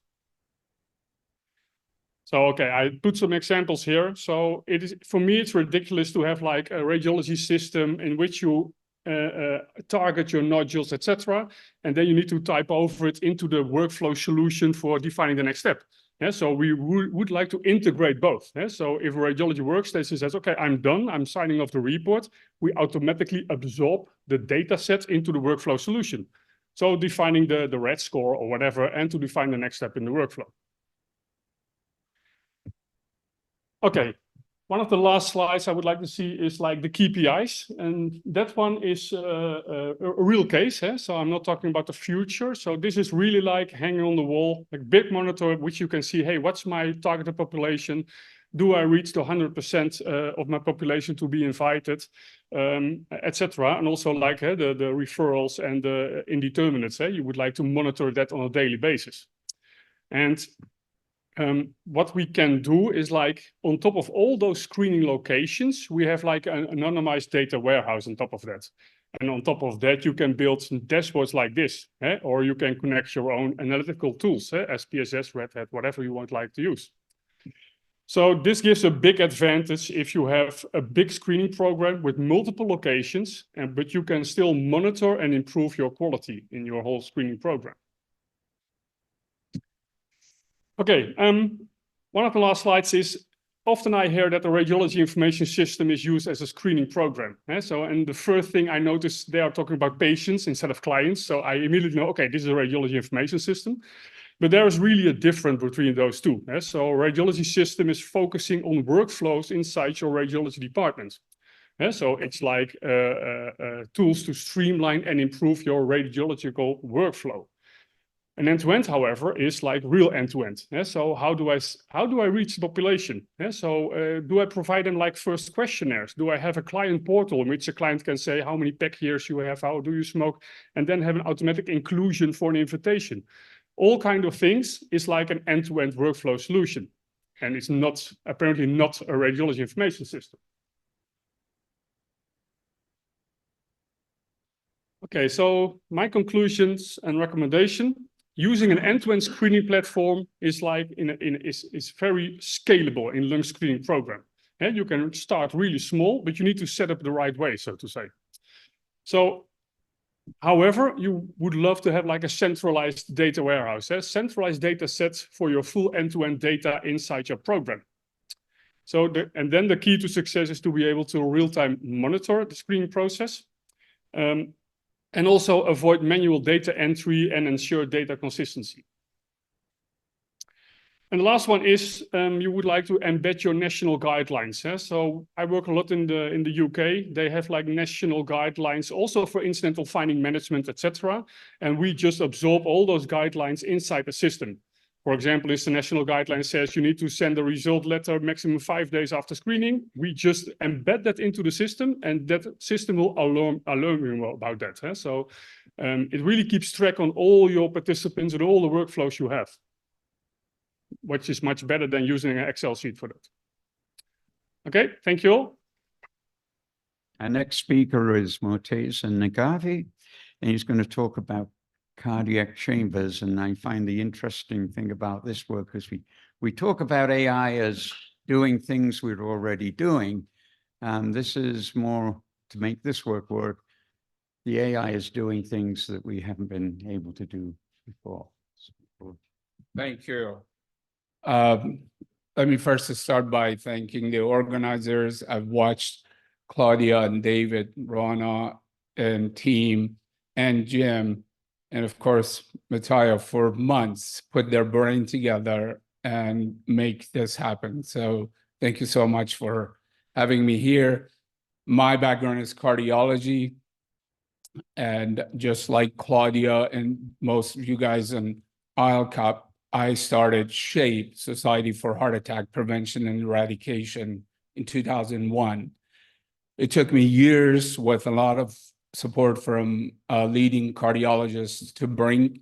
Speaker 7: So, okay, I put some examples here. So it is, for me, it's ridiculous to have like a radiology system in which you target your nodules, etc. And then you need to type over it into the workflow solution for defining the next step. Yeah, so we would like to integrate both. Yeah? So if a radiology workstation says, okay, I'm done, I'm signing off the report, we automatically absorb the data set into the workflow solution. So defining the red score or whatever, and to define the next step in the workflow. Okay, one of the last slides I would like to see is like the KPIs, and that one is a real case. So I'm not talking about the future. So this is really like hanging on the wall, like big monitor, which you can see, hey, what's my targeted population? Do I reach the 100% of my population to be invited, etc. And also like the referrals and the indeterminates. You would like to monitor that on a daily basis. And what we can do is like on top of all those screening locations, we have like an anonymized data warehouse on top of that. And on top of that, you can build some dashboards like this, or you can connect your own analytical tools, SPSS, Red Hat, whatever you want like to use. So this gives a big advantage if you have a big screening program with multiple locations, but you can still monitor and improve your quality in your whole screening program. Okay, one of the last slides is, often I hear that the radiology information system is used as a screening program. And the first thing I noticed, they are talking about patients instead of clients. So I immediately know, okay, this is a radiology information system. But there is really a difference between those two. So radiology system is focusing on workflows inside your radiology department. So it's like tools to streamline and improve your radiological workflow. And end-to-end, however, is like real end-to-end. So how do I reach the population? So do I provide them like first questionnaires? Do I have a client portal in which a client can say how many pack years you have, how do you smoke, and then have an automatic inclusion for an invitation? All kind of things is like an end-to-end workflow solution. And it's not, apparently not a radiology information system. Okay, so my conclusions and recommendation. Using an end-to-end screening platform is like is very scalable in lung screening program. You can start really small, but you need to set up the right way, so to say. So, however, you would love to have like a centralized data warehouse, centralized data sets for your full end-to-end data inside your program. So, and then the key to success is to be able to real-time monitor the screening process. And also avoid manual data entry and ensure data consistency. And the last one is you would like to embed your national guidelines. So I work a lot in the UK. They have like national guidelines also for incidental finding management, etc. And we just absorb all those guidelines inside the system. For example, if the national guideline says you need to send a result letter maximum 5 days after screening, we just embed that into the system, and that system will alert you about that. So it really keeps track on all your participants and all the workflows you have, which is much better than using an Excel sheet for that. Okay, thank you all.
Speaker 1: Our next speaker is Morteza Naghavi, and he's going to talk about cardiac chambers. And I find the interesting thing about this work is we talk about AI as doing things we're already doing. This is more to make this work. The AI is doing things that we haven't been able to do before.
Speaker 8: Thank you. Let me first start by thanking the organizers. I've watched Claudia and David, Rana and team, and Jim, and of course, Matteo, for months, put their brain together and make this happen. So thank you so much for having me here. My background is cardiology. And just like Claudia and most of you guys in I-ELCAP, I started SHAPE, Society for Heart Attack Prevention and Eradication, in 2001. It took me years with a lot of support from leading cardiologists to bring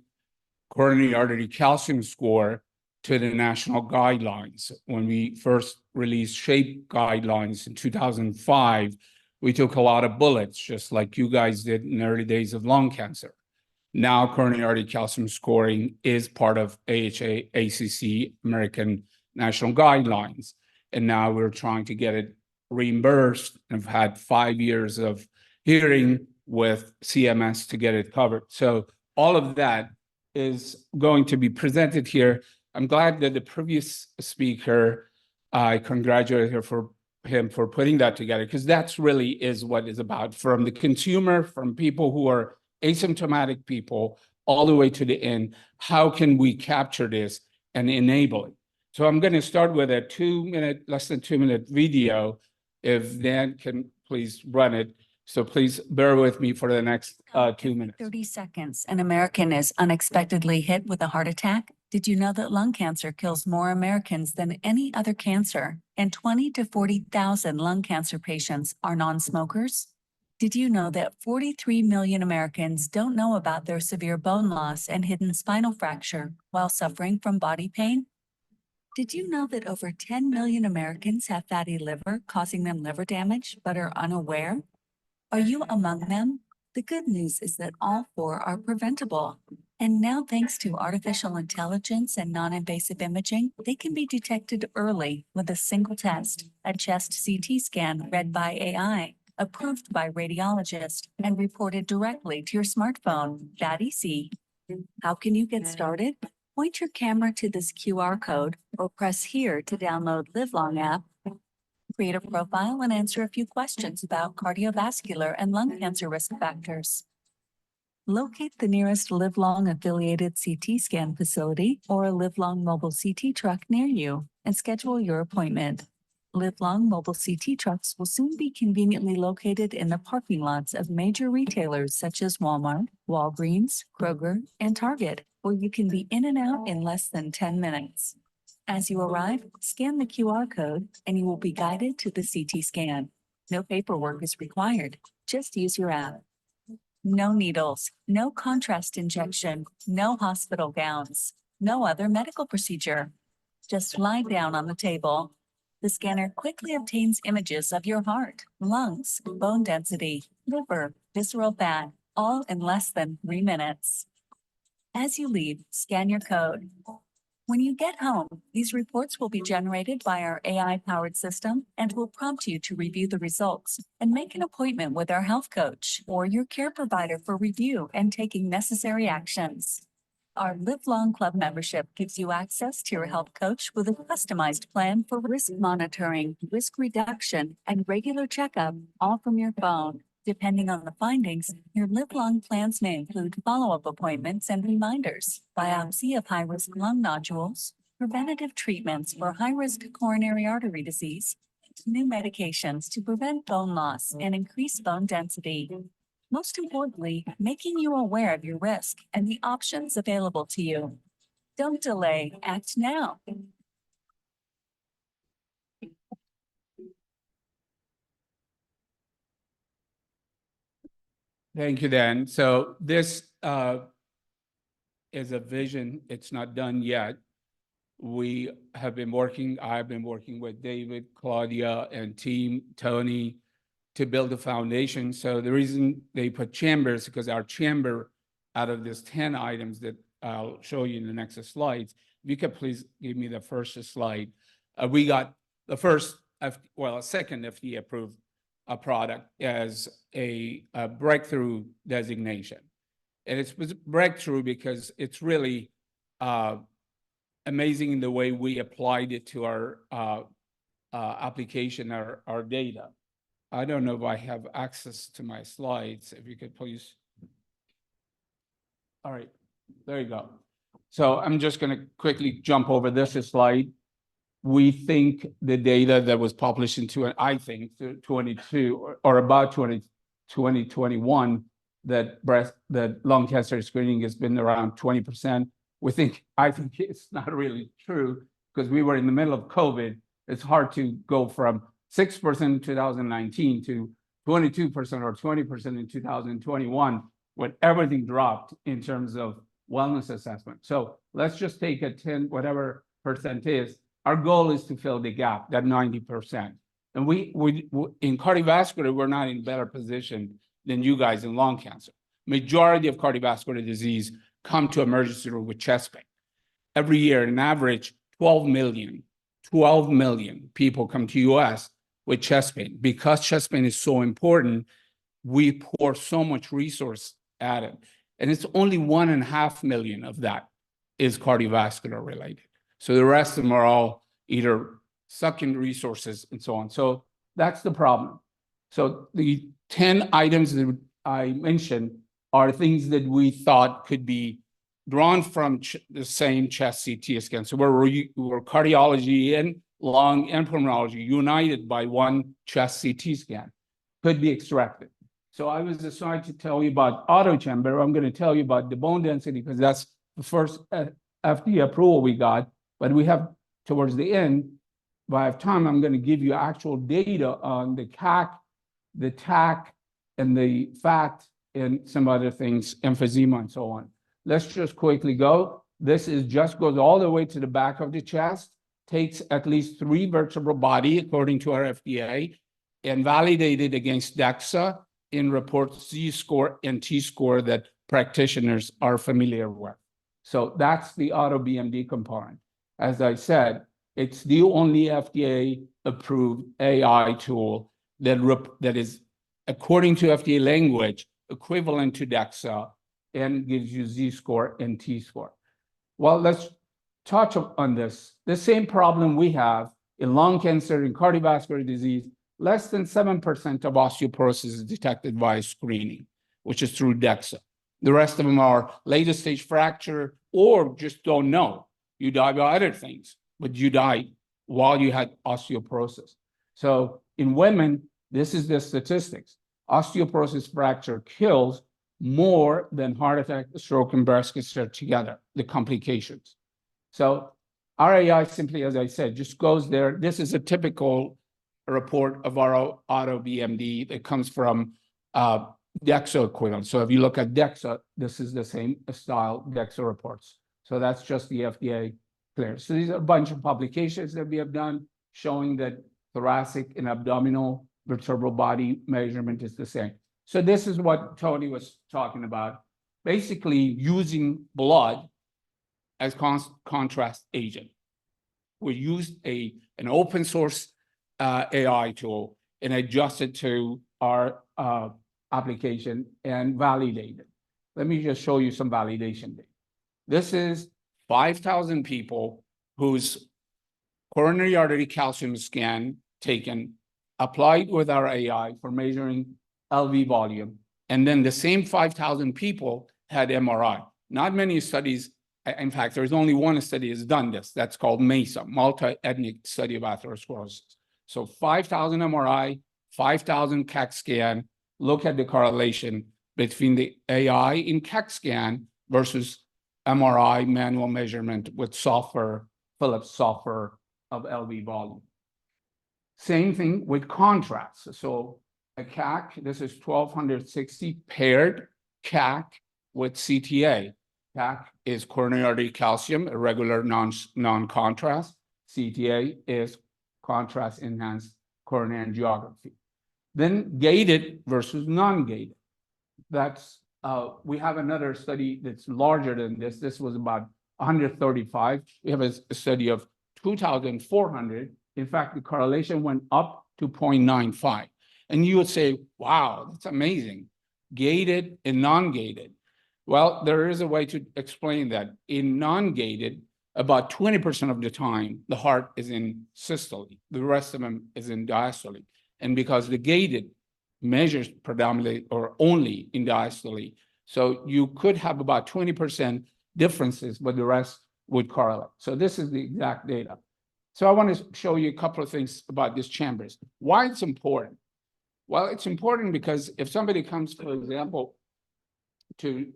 Speaker 8: coronary artery calcium score to the national guidelines. When we first released SHAPE guidelines in 2005, we took a lot of bullets, just like you guys did in the early days of lung cancer. Now, coronary artery calcium scoring is part of AHA, ACC, American National Guidelines. And now we're trying to get it reimbursed. I've had 5 years of hearing with CMS to get it covered. So all of that is going to be presented here. I'm glad that the previous speaker, I congratulate her for him for putting that together, because that's really is what it's about, from the consumer, from people who are asymptomatic people, all the way to the end. How can we capture this and enable it? So I'm going to start with a 2-minute, less than 2-minute video. If Dan can please run it. So please bear with me for the next 2 minutes.
Speaker 9: 30 seconds, an American is unexpectedly hit with a heart attack. Did you know that lung cancer kills more Americans than any other cancer? And 20 to 40,000 lung cancer patients are non-smokers? Did you know that 43 million Americans don't know about their severe bone loss and hidden spinal fracture while suffering from body pain? Did you know that over 10 million Americans have fatty liver, causing them liver damage, but are unaware? Are you among them? The good news is that all 4 are preventable. And now, thanks to artificial intelligence and non-invasive imaging, they can be detected early with a single test, a chest CT scan read by AI, approved by radiologists, and reported directly to your smartphone. That easy. How can you get started? Point your camera to this QR code or press here to download LiveLong app. Create a profile and answer a few questions about cardiovascular and lung cancer risk factors. Locate the nearest LiveLong affiliated CT scan facility or a LiveLong mobile CT truck near you and schedule your appointment. LiveLong mobile CT trucks will soon be conveniently located in the parking lots of major retailers such as Walmart, Walgreens, Kroger, and Target, where you can be in and out in less than 10 minutes. As you arrive, scan the QR code and you will be guided to the CT scan. No paperwork is required. Just use your app. No needles, no contrast injection, no hospital gowns, no other medical procedure. Just lie down on the table. The scanner quickly obtains images of your heart, lungs, bone density, liver, visceral fat, all in less than 3 minutes. As you leave, scan your code. When you get home, these reports will be generated by our AI-powered system and will prompt you to review the results and make an appointment with our health coach or your care provider for review and taking necessary actions. Our LiveLong Club membership gives you access to your health coach with a customized plan for risk monitoring, risk reduction, and regular checkup, all from your phone. Depending on the findings, your LiveLong plans may include follow-up appointments and reminders, biopsy of high-risk lung nodules, preventative treatments for high-risk coronary artery disease, and new medications to prevent bone loss and increase bone density. Most importantly, making you aware of your risk and the options available to you. Don't delay, act now.
Speaker 8: Thank you, Dan. So this is a vision. It's not done yet. We have been working, I've been working with David, Claudia, and team, Tony, to build a foundation. So the reason they put chambers, because our chamber, out of these 10 items that I'll show you in the next slides, if you could please give me the first slide. We got the first, a second FDA approved product as a breakthrough designation. And it's breakthrough because it's really amazing in the way we applied it to our application, our data. I don't know if I have access to my slides. If you could please. All right, there you go. So I'm just going to quickly jump over this slide. We think the data that was published in 2022 or about 2021, that lung cancer screening has been around 20%. I think it's not really true because we were in the middle of COVID. It's hard to go from 6% in 2019 to 22% or 20% in 2021 when everything dropped in terms of wellness assessment. So let's just take a 10, whatever percent is. Our goal is to fill the gap, that 90%. And we in cardiovascular, we're not in better position than you guys in lung cancer. Majority of cardiovascular disease come to emergency room with chest pain. Every year, on average, 12 million people come to US with chest pain. Because chest pain is so important, we pour so much resource at it. And it's only 1.5 million of that is cardiovascular related. So the rest of them are all either sucking resources and so on. So that's the problem. So the 10 items that I mentioned are things that we thought could be drawn from the same chest CT scan. So we're cardiology and lung and pulmonology united by one chest CT scan could be extracted. So I was assigned to tell you about AutoGen, but I'm going to tell you about the bone density because that's the first FDA approval we got. But we have towards the end, if I have time, I'm going to give you actual data on the CAC, the TAC, and the FAT, and some other things, emphysema and so on. Let's just quickly go. This is just goes all the way to the back of the chest, takes at least 3 vertebral body, according to our FDA, and validated against DEXA in reports Z-score and T-score that practitioners are familiar with. So that's the AutoBMD component. As I said, it's the only FDA-approved AI tool that is, according to FDA language, equivalent to DEXA and gives you Z-score and T-score. Well, let's touch on this. The same problem we have in lung cancer and cardiovascular disease, less than 7% of osteoporosis is detected via screening, which is through DEXA. The rest of them are later stage fracture or just don't know. You die by other things, but you died while you had osteoporosis. So in women, this is the statistics. Osteoporosis fracture kills more than heart attack, stroke, and breast cancer together, the complications. So our AI simply, as I said, just goes there. This is a typical report of our AutoBMD that comes from DEXA equivalent. So if you look at DEXA, this is the same style DEXA reports. So that's just the FDA clearance. So these are a bunch of publications that we have done showing that thoracic and abdominal vertebral body measurement is the same. So this is what Tony was talking about, basically using blood as contrast agent. We used an open source AI tool and adjusted to our application and validated. Let me just show you some validation data. This is 5,000 people whose coronary artery calcium scan taken, applied with our AI for measuring LV volume. And then the same 5,000 people had MRI. Not many studies, in fact, there's only one study that's done this. That's called MESA, Multi-Ethnic Study of Atherosclerosis. So 5,000 MRI, 5,000 CAC scan, look at the correlation between the AI in CAC scan versus MRI manual measurement with software, Philips software of LV volume. Same thing with contrast. So a CAC, this is 1,260 paired CAC with CTA. CAC is coronary artery calcium, irregular non-contrast. CTA is contrast enhanced coronary angiography. Then gated versus non-gated. That's we have another study that's larger than this. This was about 135. We have a study of 2,400. In fact, the correlation went up to 0.95. And you would say, wow, that's amazing. Gated and non-gated. Well, there is a way to explain that. In non-gated, about 20% of the time, the heart is in systole. The rest of them is in diastole. And because the gated measures predominantly or only in diastole, so you could have about 20% differences, but the rest would correlate. So this is the exact data. So I want to show you a couple of things about these chambers. Why it's important? Well, it's important because if somebody comes, for example, to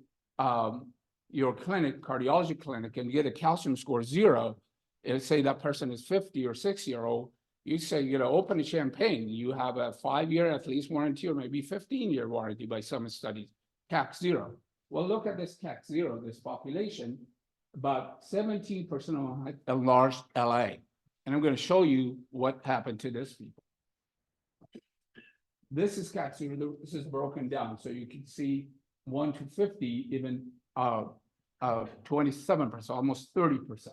Speaker 8: your clinic, cardiology clinic, and get a calcium score 0, and say that person is 50 or 60-year-old, you say, you know, open a champagne. You have a 5-year at least warranty, or maybe 15-year warranty by some studies. CAC 0. Well, look at this CAC 0, this population, about 17% of enlarged LA. And I'm going to show you what happened to this people. This is CAC 0. This is broken down. So you can see 1 to 50, even 27%, almost 30%.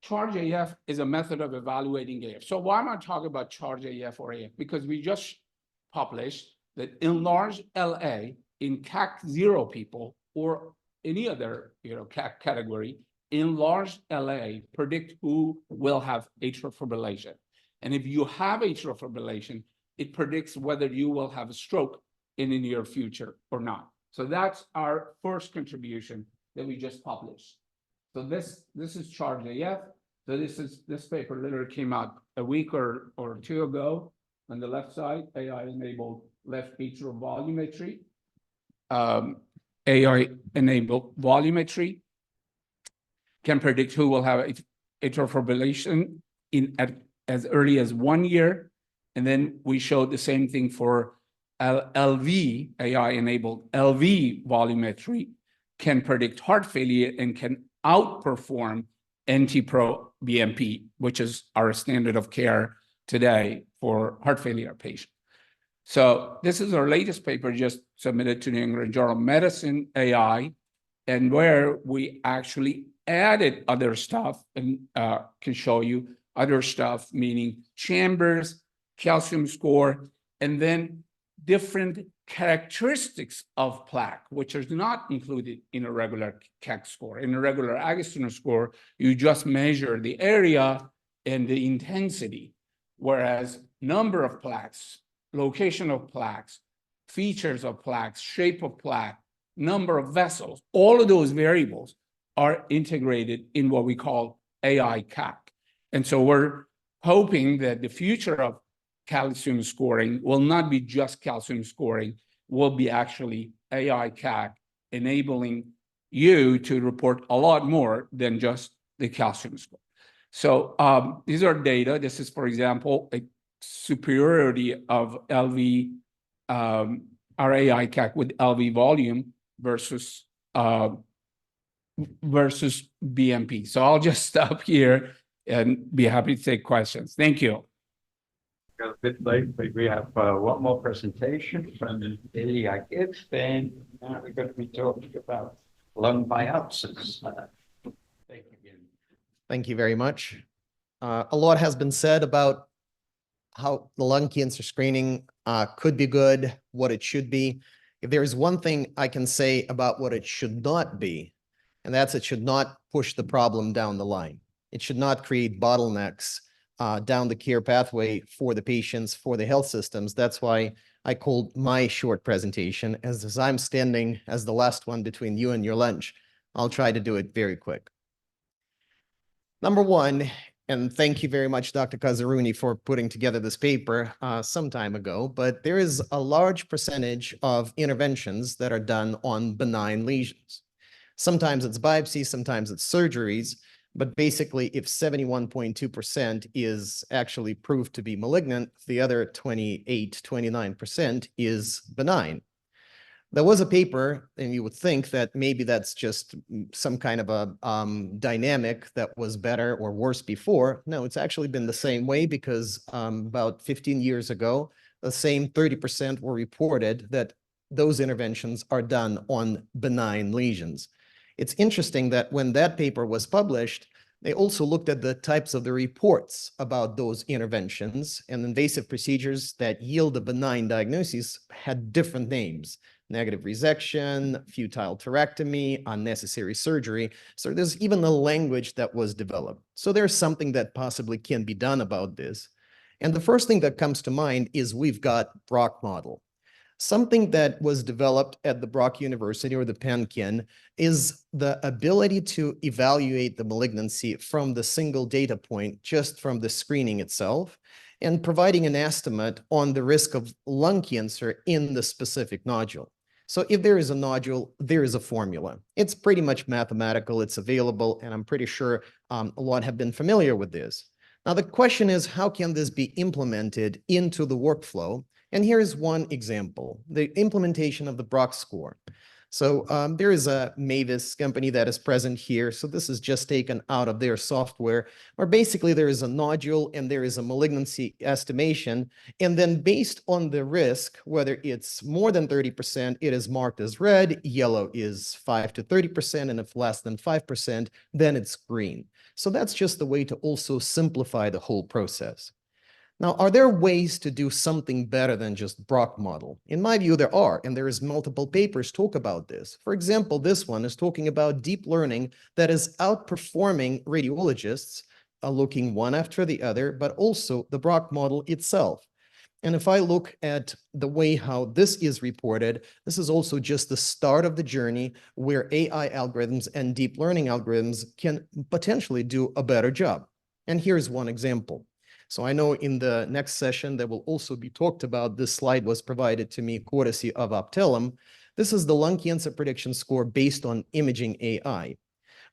Speaker 8: Charge AF is a method of evaluating AF. So why am I talking about charge AF or AF? Because we just published that enlarged LA in CAC 0 people or any other CAC category in large LA predict who will have atrial fibrillation. And if you have atrial fibrillation, it predicts whether you will have a stroke in the near future or not. So that's our first contribution that we just published. So this is Charge AF. So this paper literally came out a week or two ago. On the left side, AI-enabled left atrial volumetry. AI-enabled volumetry can predict who will have atrial fibrillation as early as 1 year. And then we showed the same thing for LV, AI-enabled LV volumetry can predict heart failure and can outperform NT-proBNP, which is our standard of care today for heart failure patients. So this is our latest paper just submitted to the New England Journal of Medicine AI, and where we actually added other stuff and can show you other stuff, meaning chambers, calcium score, and then different characteristics of plaque, which is not included in a regular CAC score. In a regular Agostino score, you just measure the area and the intensity, whereas number of plaques, location of plaques, features of plaques, shape of plaque, number of vessels, all of those variables are integrated in what we call I-ELCAP. And so we're hoping that the future of calcium scoring will not be just calcium scoring, will be actually I-ELCAP, enabling you to report a lot more than just the calcium score. So these are data. This is, for example, a superiority of LV, our I-ELCAP with LV volume versus BNP. So I'll just stop here and be happy to take questions. Thank you.
Speaker 1: A bit late, but we have one more presentation from Ilya Gipp, and now we're going to be talking about lung biopsies. Thank you.
Speaker 10: Thank you very much. A lot has been said about how the lung cancer screening could be good, what it should be. If there is one thing I can say about what it should not be, and that's it should not push the problem down the line. It should not create bottlenecks down the care pathway for the patients, for the health systems. That's why I called my short presentation, as I'm standing as the last one between you and your lunch. I'll try to do it very quick. Number one, and thank you very much, Dr. Kazaruni, for putting together this paper some time ago, but there is a large percentage of interventions that are done on benign lesions. Sometimes it's biopsies, sometimes it's surgeries, but basically if 71.2% is actually proved to be malignant, the other 29% is benign. There was a paper, and you would think that maybe that's just some kind of a dynamic that was better or worse before. No, it's actually been the same way, because about 15 years ago, the same 30% were reported that those interventions are done on benign lesions. It's interesting that when that paper was published, they also looked at the types of the reports about those interventions, and invasive procedures that yield a benign diagnosis had different names: negative resection, futile thoracotomy, unnecessary surgery. So there's even a language that was developed. So there's something that possibly can be done about this. And the first thing that comes to mind is we've got Brock model. Something that was developed at the Brock University, or the Parenchyma, is the ability to evaluate the malignancy from the single data point, just from the screening itself, and providing an estimate on the risk of lung cancer in the specific nodule. So if there is a nodule, there is a formula. It's pretty much mathematical, it's available, and I'm pretty sure a lot have been familiar with this. Now, the question is, how can this be implemented into the workflow? And here is one example, the implementation of the Brock score. So there is a Mavis company that is present here. So this is just taken out of their software, where basically there is a nodule and there is a malignancy estimation. And then based on the risk, whether it's more than 30%, it is marked as red, yellow is 5 to 30%, and if less than 5%, then it's green. So that's just the way to also simplify the whole process. Now, are there ways to do something better than just Brock model? In my view, there are, and there is multiple papers talk about this. For example, this one is talking about deep learning that is outperforming radiologists, looking one after the other, but also the Brock model itself. And if I look at the way how this is reported, this is also just the start of the journey where AI algorithms and deep learning algorithms can potentially do a better job. And here's one example. So I know in the next session that will also be talked about, this slide was provided to me courtesy of Optellum. This is the lung cancer prediction score based on imaging AI.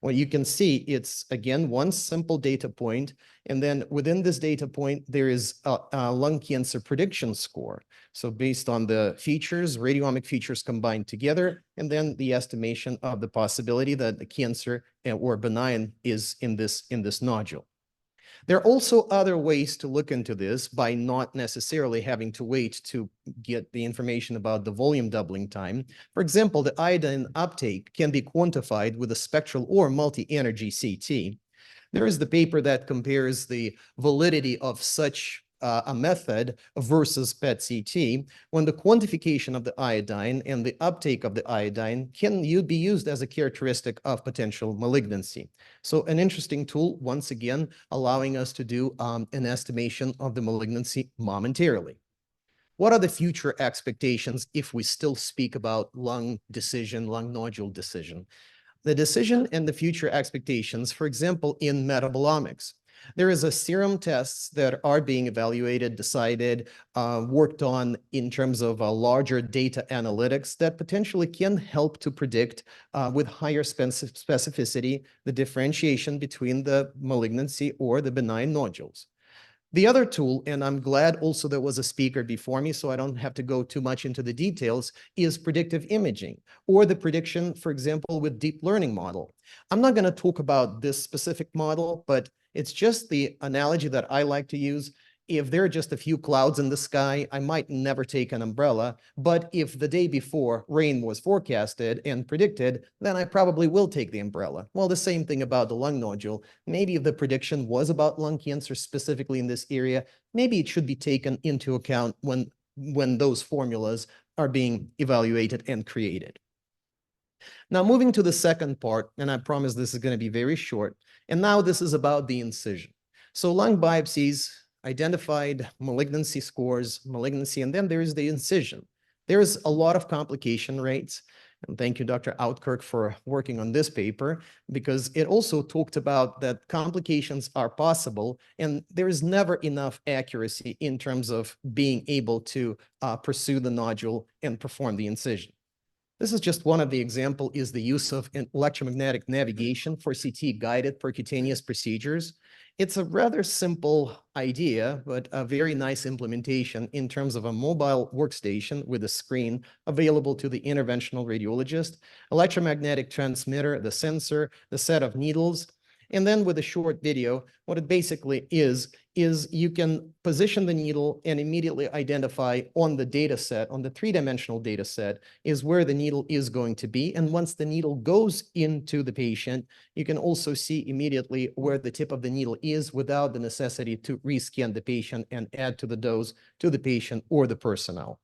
Speaker 10: What you can see, it's again, one simple data point. And then within this data point, there is a lung cancer prediction score. So based on the features, radiomic features combined together, and then the estimation of the possibility that the cancer or benign is in this nodule. There are also other ways to look into this by not necessarily having to wait to get the information about the volume doubling time. For example, the iodine uptake can be quantified with a spectral or multi-energy CT. There is the paper that compares the validity of such a method versus PET-CT, when the quantification of the iodine and the uptake of the iodine can be used as a characteristic of potential malignancy. So an interesting tool, once again, allowing us to do an estimation of the malignancy momentarily. What are the future expectations if we still speak about lung decision, lung nodule decision? The decision and the future expectations, for example, in metabolomics. There is a serum tests that are being evaluated, decided, worked on in terms of larger data analytics that potentially can help to predict with higher specificity the differentiation between the malignancy or the benign nodules. The other tool, and I'm glad also there was a speaker before me, so I don't have to go too much into the details, is predictive imaging, or the prediction, for example, with deep learning model. I'm not going to talk about this specific model, but it's just the analogy that I like to use. If there are just a few clouds in the sky, I might never take an umbrella. But if the day before rain was forecasted and predicted, then I probably will take the umbrella. Well, the same thing about the lung nodule. Maybe if the prediction was about lung cancer specifically in this area, maybe it should be taken into account when those formulas are being evaluated and created. Now, moving to the second part, and I promise this is going to be very short. And now this is about the incision. So lung biopsies identified malignancy scores, malignancy, and then there is the incision. There is a lot of complication rates. And thank you, Dr. Outkirk, for working on this paper, because it also talked about that complications are possible, and there is never enough accuracy in terms of being able to pursue the nodule and perform the incision. This is just one of the examples, is the use of electromagnetic navigation for CT-guided percutaneous procedures. It's a rather simple idea, but a very nice implementation in terms of a mobile workstation with a screen available to the interventional radiologist, electromagnetic transmitter, the sensor, the set of needles, and then with a short video, what it basically is you can position the needle and immediately identify on the data set, on the three-dimensional data set, is where the needle is going to be. And once the needle goes into the patient, you can also see immediately where the tip of the needle is without the necessity to rescan the patient and add to the dose to the patient or the personnel.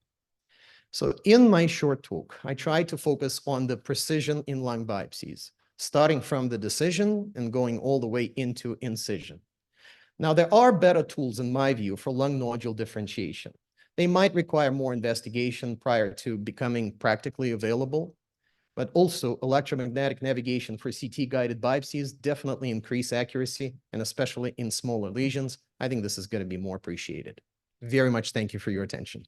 Speaker 10: So in my short talk, I try to focus on the precision in lung biopsies, starting from the decision and going all the way into incision. Now, there are better tools, in my view, for lung nodule differentiation. They might require more investigation prior to becoming practically available, but also electromagnetic navigation for CT-guided biopsies definitely increase accuracy, and especially in smaller lesions. I think this is going to be more appreciated. Very much thank you for your attention.